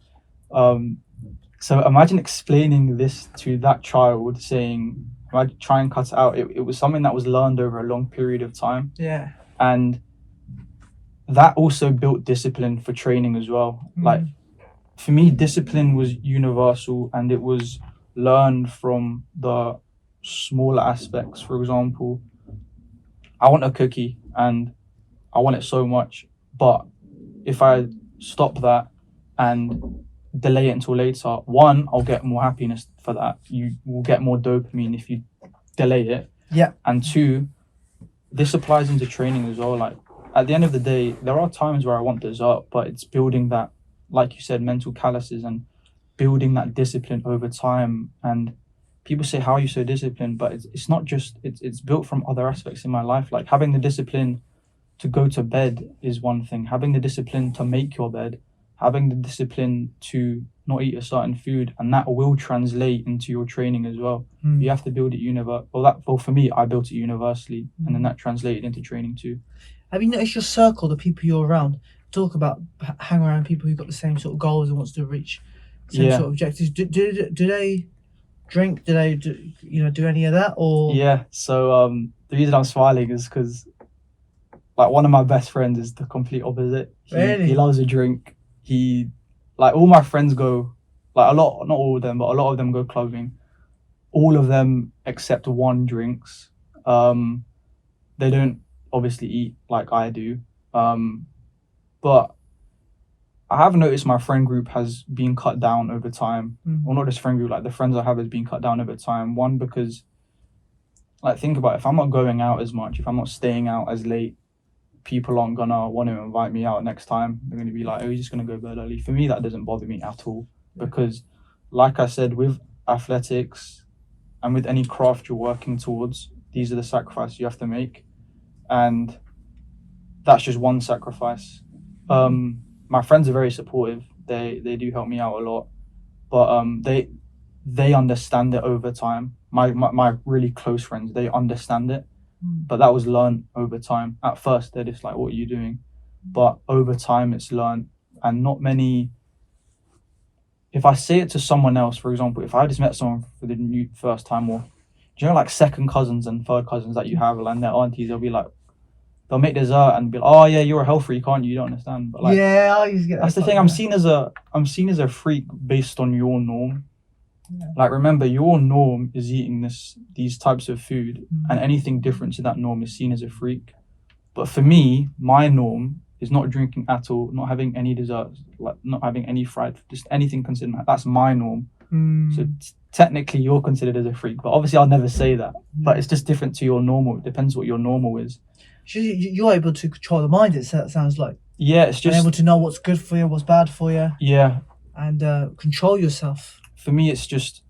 Speaker 2: So imagine explaining this to that child, saying, I'd try and cut it out. It was something that was learned over a long period of time.
Speaker 1: Yeah.
Speaker 2: And that also built discipline for training as well. Like, for me, discipline was universal, and it was learned from the smaller aspects. For example, I want a cookie and I want it so much, but if I stop that and delay it until later, one, I'll get more happiness for that. You will get more dopamine if you delay it.
Speaker 1: Yeah.
Speaker 2: And two, this applies into training as well. Like, at the end of the day, there are times where I want dessert, but it's building that, like you said, mental calluses and building that discipline over time. And people say, how are you so disciplined? But it's not just, it's built from other aspects in my life. Like, having the discipline to go to bed is one thing. Having the discipline to make your bed, having the discipline to not eat a certain food, and that will translate into your training as well. You have to build it well, for me, I built it universally, and then that translated into training too.
Speaker 1: Have you noticed your circle, the people you're around, talk about hang around people who've got the same sort of goals and wants to reach same sort of objectives? Do they drink? Do they do any of that? Or
Speaker 2: yeah, so the reason I'm smiling is because, like, one of my best friends is the complete opposite. He loves a drink. Like, all my friends go, like, a lot, not all of them, but a lot of them go clubbing. All of them except one drinks. They don't obviously eat like I do. But I have noticed my friend group has been cut down over time. Well, not just friend group, like the friends I have has been cut down over time. One, because, like, think about it, if I'm not going out as much, if I'm not staying out as late, people aren't gonna want to invite me out next time. They're gonna be like, oh, you're just gonna go to bed early. For me, that doesn't bother me at all, because, like I said, with athletics and with any craft you're working towards, these are the sacrifices you have to make, and that's just one sacrifice. My friends are very supportive. They do help me out a lot, but they understand it over time. My really close friends, they understand it. But that was learned over time. At first, they're just like, what are you doing? But over time, it's learned. And not many... If I say it to someone else, for example, if I just met someone for the first time, or, do you know, like, second cousins and third cousins that you have, and their aunties, they'll be like, they'll make dessert and be like, oh, yeah, you're a health freak, aren't you? You don't understand. But, like,
Speaker 1: yeah, I used to get that.
Speaker 2: That's the thing. I'm seen as a freak based on your norm. Yeah. Like, remember, your norm is eating these types of food, and anything different to that norm is seen as a freak. But for me, my norm is not drinking at all, not having any desserts, like not having any fried, just anything considered. That's my norm. So technically, you're considered as a freak, but obviously, I'll never say that. But it's just different to your normal. It depends what your normal is.
Speaker 1: You're able to control the mind. It sounds like.
Speaker 2: Yeah, it's just
Speaker 1: able to know what's good for you, what's bad for you.
Speaker 2: Yeah,
Speaker 1: and control yourself. For
Speaker 2: me, it's just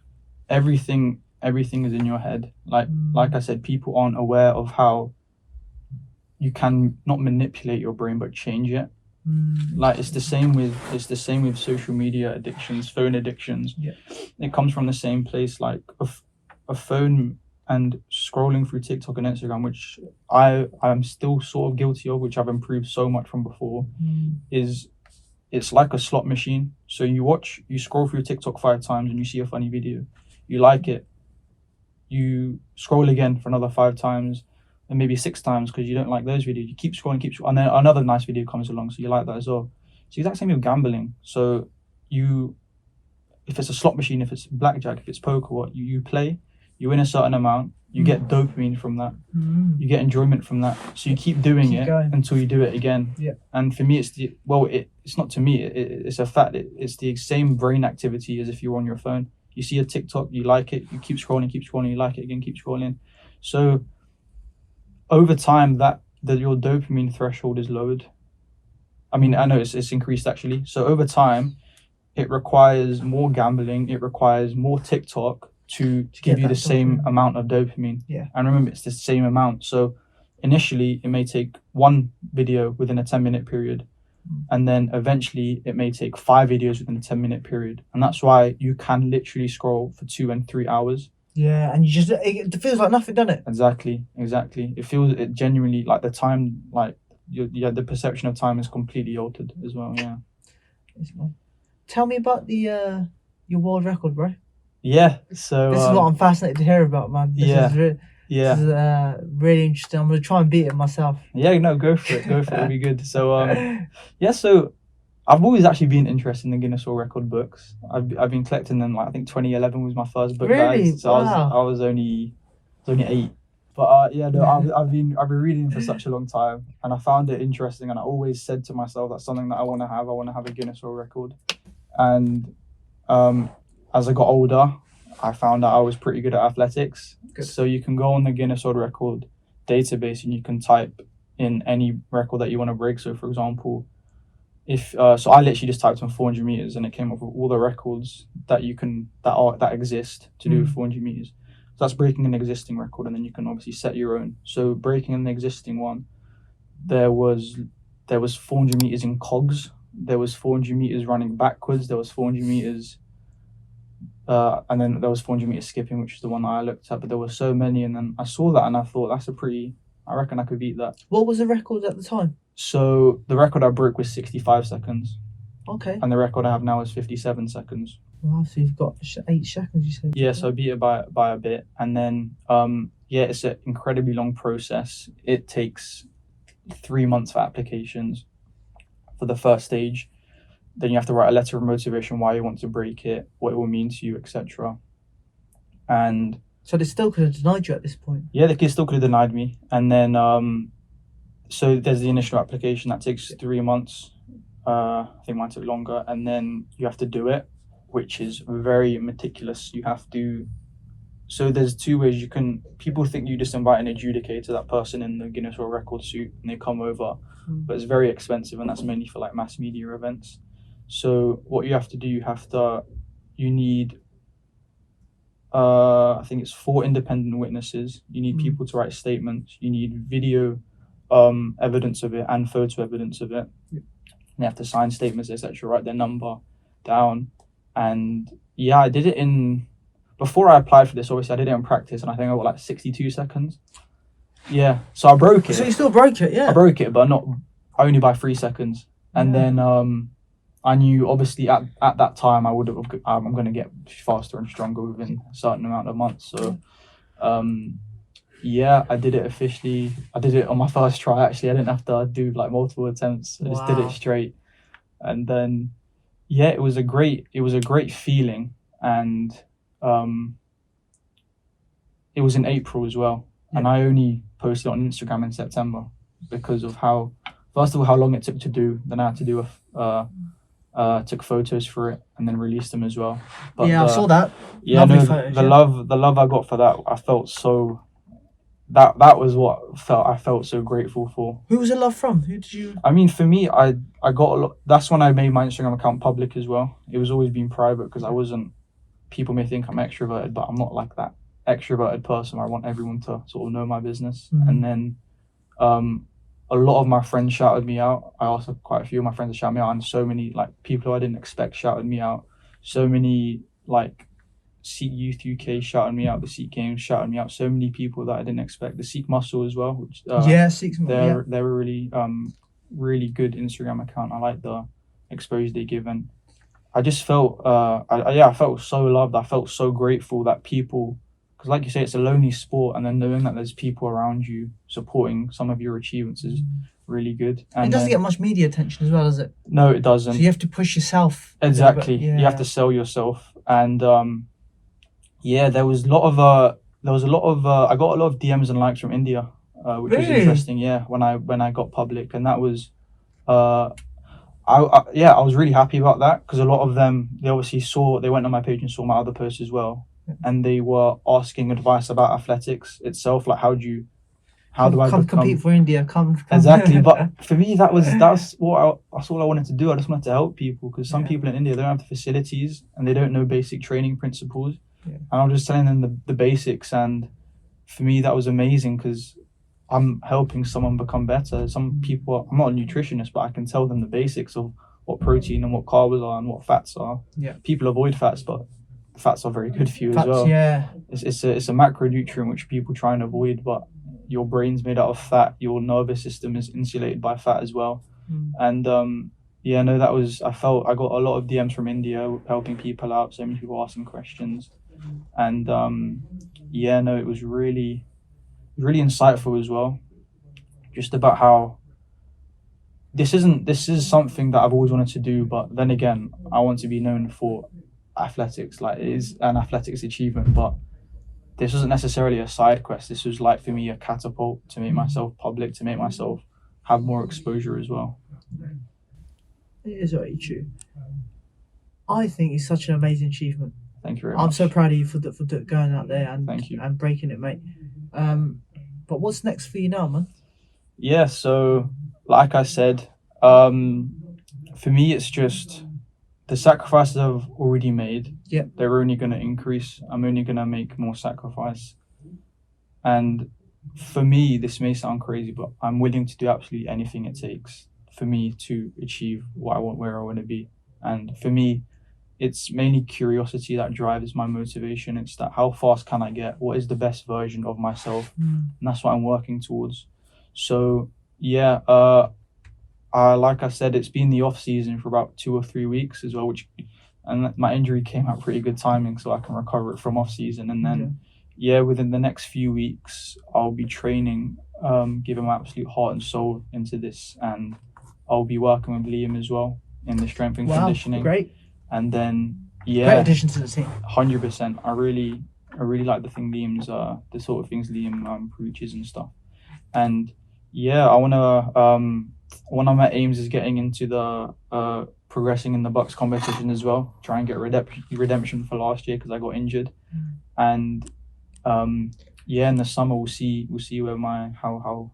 Speaker 2: everything is in your head. Like I said, people aren't aware of how you can not manipulate your brain but change it. Like, it's the same with social media addictions, phone addictions. Yeah. It comes from the same place. Like, a phone and scrolling through TikTok and Instagram, which I'm still sort of guilty of, which I've improved so much from before, is it's like a slot machine. So you scroll through TikTok 5 times and you see a funny video, you like it, you scroll again for another 5 times and maybe 6 times because you don't like those videos. You keep scrolling, and then another nice video comes along, so you like that as well. So exact same with gambling. So if it's a slot machine, if it's blackjack, if it's poker, what you play, you win a certain amount, you get dopamine from that, you get enjoyment from that. So you keep doing it until you do it again.
Speaker 1: Yeah.
Speaker 2: And for me, it's not to me. It's a fact. It's the same brain activity as if you're on your phone. You see a TikTok, you like it, you keep scrolling, you like it again, keep scrolling. So over time, your dopamine threshold is lowered. I mean, I know it's increased actually. So over time, it requires more gambling, it requires more TikTok to give you the same amount of dopamine.
Speaker 1: Yeah.
Speaker 2: And remember, it's the same amount. So initially, it may take one video within a 10-minute period. And then eventually it may take 5 videos within a 10-minute period. And that's why you can literally scroll for 2 and 3 hours.
Speaker 1: Yeah, and it feels like nothing, doesn't it?
Speaker 2: Exactly. It genuinely, like the time, like the perception of time is completely altered as well. Yeah.
Speaker 1: Tell me about your world record, bro.
Speaker 2: Yeah. So
Speaker 1: this is what I'm fascinated to hear about, man. This is really interesting. I'm gonna try and beat it myself.
Speaker 2: Yeah, no, go for it. It'll be good. So so I've always actually been interested in the Guinness World Record books. I've been collecting them. Like I think 2011 was my first book.
Speaker 1: Really?
Speaker 2: So
Speaker 1: wow.
Speaker 2: I was only 8. But I've been reading for such a long time, and I found it interesting. And I always said to myself, that's something that I want to have. I want to have a Guinness World Record. And as I got older, I found out I was pretty good at athletics. Good. So you can go on the Guinness World Record database and you can type in any record that you want to break. So for example, so I literally just typed in 400 meters and it came up with all the records that exist to do 400 meters. So that's breaking an existing record, and then you can obviously set your own. So breaking an existing one, there was 400 meters in cogs. There was 400 meters running backwards. There was 400 meters, and then there was 400 meters skipping, which is the one that I looked at. But there were so many, and then I saw that and I thought I reckon I could beat that.
Speaker 1: What was the record at the time?
Speaker 2: So the record I broke was 65 seconds.
Speaker 1: Okay.
Speaker 2: And the record I have now is 57 seconds.
Speaker 1: Wow, so you've got 8 seconds, you said?
Speaker 2: Yeah, so I beat it by a bit. And then, it's an incredibly long process. It takes 3 months for applications for the first stage. Then you have to write a letter of motivation why you want to break it, what it will mean to you, etc. And
Speaker 1: so they still could have denied you at this point?
Speaker 2: Yeah, they still could have denied me. And then, so there's the initial application that takes 3 months. I think mine took longer. And then you have to do it, which is very meticulous. You have to. So there's 2 ways people think you just invite an adjudicator, that person in the Guinness World Record suit, and they come over, but it's very expensive, and that's mainly for like mass media events. So what you have to do, you need, I think it's 4 independent witnesses. You need people to write statements. You need video evidence of it and photo evidence of it. Yep. They have to sign statements, etc., write their number down. And yeah, I did it before I applied for this, obviously I did it in practice, and I think I got like 62 seconds. Yeah, so I broke it.
Speaker 1: So you still broke it, yeah?
Speaker 2: I broke it, but only by 3 seconds. And then I knew, obviously, at that time, I'm going to get faster and stronger within a certain amount of months. So, I did it officially. I did it on my first try, actually. I didn't have to do like multiple attempts. I just did it straight. And then, it was a great feeling. And it was in April as well. Yeah. And I only posted on Instagram in September because of how long it took to do. Then I had to do took photos for it and then released them as well.
Speaker 1: But I saw that.
Speaker 2: Yeah, the love I got for that, I felt so. That was what I felt so grateful for.
Speaker 1: Who was the love from? Who did you?
Speaker 2: I mean, for me, I got a lot. That's when I made my Instagram account public as well. It was always been private because I wasn't. People may think I'm extroverted, but I'm not like that extroverted person. I want everyone to sort of know my business. Mm-hmm. And then, a lot of my friends shouted me out. I also quite a few of my friends shouted me out, and so many like people who I didn't expect shouted me out. So many like Sikh Youth UK shouted me out. The Sikh Games shouted me out. So many people that I didn't expect. The Sikh Muscle as well. Which
Speaker 1: Sikh Muscle.
Speaker 2: They're a really really good Instagram account. I like the exposure they give. And I just felt, I felt so loved. I felt so grateful that people, because like you say, it's a lonely sport, and then knowing that there's people around you supporting some of your achievements is really good. And
Speaker 1: it doesn't get much media attention as well, does it?
Speaker 2: No, it doesn't.
Speaker 1: So you have to push yourself.
Speaker 2: Exactly. You have to sell yourself. And there was a lot of I got a lot of DMs and likes from India, which was interesting. Yeah, when I got public, and that was I was really happy about that, because a lot of them, they went on my page and saw my other posts as well, and they were asking advice about athletics itself, like how do I
Speaker 1: compete for India? Come.
Speaker 2: Exactly. But for me, that's all I wanted to do. I just wanted to help people, because some people in India, they don't have the facilities and they don't know basic training principles. Yeah. And I'm just telling them the basics, and for me that was amazing, because I'm helping someone become better. Some people, I'm not a nutritionist, but I can tell them the basics of what protein and what carbs are and what fats are.
Speaker 1: Yeah.
Speaker 2: People avoid fats, but fats are very good for you as well.
Speaker 1: Yeah.
Speaker 2: It's a macronutrient which people try and avoid, but your brain's made out of fat. Your nervous system is insulated by fat as well. And I felt I got a lot of DMs from India helping people out. So many people asking questions, and it was really insightful as well, just about how this is something that I've always wanted to do, but then again, I want to be known for athletics. Like, it is an athletics achievement, but this wasn't necessarily a side quest. This was, like, for me, a catapult to make myself public, to make myself have more exposure as well.
Speaker 1: It is very true. I think it's such an amazing achievement.
Speaker 2: Thank you very much.
Speaker 1: I'm so proud of you for going out there and
Speaker 2: Thank you.
Speaker 1: And breaking it, mate. But what's next for you now, man?
Speaker 2: Yeah, so like I said, for me, it's just the sacrifices I've already made.
Speaker 1: Yeah,
Speaker 2: they're only going to increase. I'm only going to make more sacrifice. And for me, this may sound crazy, but I'm willing to do absolutely anything it takes for me to achieve what I want, where I want to be. And for me, it's mainly curiosity that drives my motivation. It's that, how fast can I get? What is the best version of myself? And that's what I'm working towards. So like I said, it's been the off season for about 2 or 3 weeks as well, and my injury came at pretty good timing, so I can recover it from off season. And then within the next few weeks, I'll be training, giving my absolute heart and soul into this, and I'll be working with Liam as well in the strength and conditioning.
Speaker 1: Great.
Speaker 2: And then
Speaker 1: great addition to the team.
Speaker 2: 100%. I really like the sort of things Liam preaches and stuff. And one of my aims is getting into the progressing in the Bucks competition as well. Try and get redemption for last year, because I got injured. And in the summer we'll see where how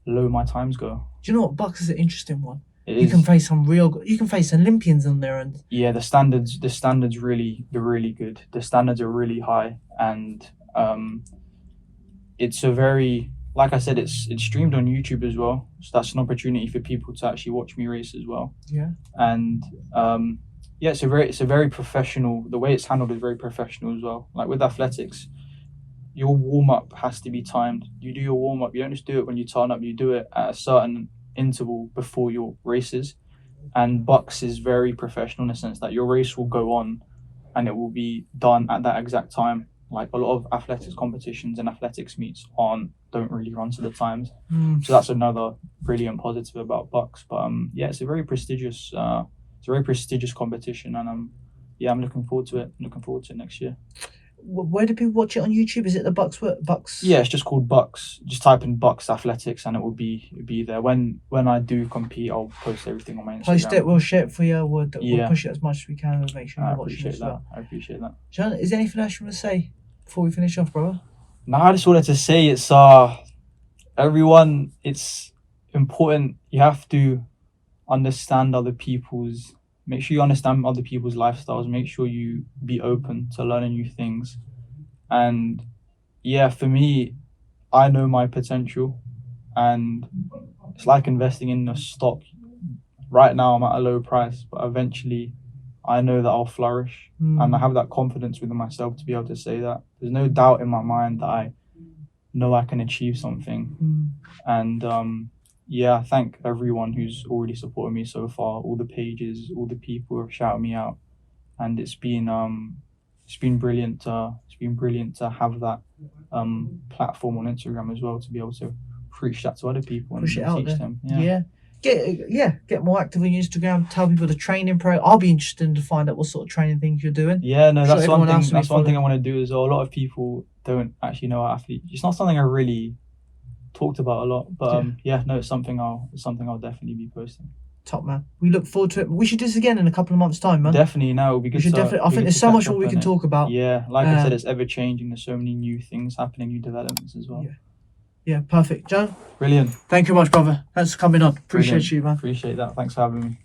Speaker 2: low my times go.
Speaker 1: Do you know what? Bucks is an interesting one.
Speaker 2: You
Speaker 1: can face Olympians on there, and
Speaker 2: the standards they're really good. The standards are really high, and it's a very, like I said, it's streamed on YouTube as well, so that's an opportunity for people to actually watch me race as well.
Speaker 1: Yeah.
Speaker 2: And it's a very professional. The way it's handled is very professional as well. Like with athletics, your warm up has to be timed. You do your warm up. You don't just do it when you turn up. You do it at a certain interval before your races. And Bucks is very professional in the sense that your race will go on, and it will be done at that exact time. Like a lot of athletics competitions and athletics meets don't really run to the times. So that's another brilliant positive about Bucks. But it's a very prestigious competition, and I'm looking forward to it. Next year.
Speaker 1: Where do people watch it on YouTube? Is it the Bucks?
Speaker 2: Yeah, it's just called Bucks. Just type in Bucks Athletics and it will be there. When I do compete, I'll post everything on my Instagram.
Speaker 1: Post it, we'll share it for you. We'll push it as much as we can and make sure you're watching it as well.
Speaker 2: I appreciate that.
Speaker 1: Jaran, is there anything else you want to say before we finish off, brother?
Speaker 2: No, I just wanted to say it's everyone, it's important. You have to understand other people's. Make sure you understand other people's lifestyles. Make sure you be open to learning new things. And for me, I know my potential, and it's like investing in a stock. Right now I'm at a low price, but eventually I know that I'll flourish, and I have that confidence within myself to be able to say that. There's no doubt in my mind that I know I can achieve something. And yeah, I thank everyone who's already supported me so far, all the pages, all the people who have shouted me out, and it's been brilliant to have that platform on Instagram as well, to be able to preach that to other people and
Speaker 1: Push it out
Speaker 2: teach
Speaker 1: there.
Speaker 2: them.
Speaker 1: Yeah. Get more active on Instagram. Tell people the training pro. I'll be interested to find out what sort of training things you're doing.
Speaker 2: Yeah, no,
Speaker 1: Sure,
Speaker 2: that's
Speaker 1: everyone
Speaker 2: one thing.
Speaker 1: else will be
Speaker 2: That's one thing I
Speaker 1: following.
Speaker 2: want to do as well. A lot of people don't actually know athlete. It's not something I really talked about a lot, but no, it's something I'll definitely be posting.
Speaker 1: Top man. We look forward to it. We should do this again in a couple of months' time, man.
Speaker 2: Definitely, no, it'll be good.
Speaker 1: We should definitely. I think there's so much more we can talk about.
Speaker 2: Yeah, like I said, it's ever changing. There's so many new things happening, new developments as well.
Speaker 1: Yeah, perfect. Joe?
Speaker 2: Brilliant.
Speaker 1: Thank you much, brother. Thanks for coming on. Appreciate you, man.
Speaker 2: Appreciate that. Thanks for having me.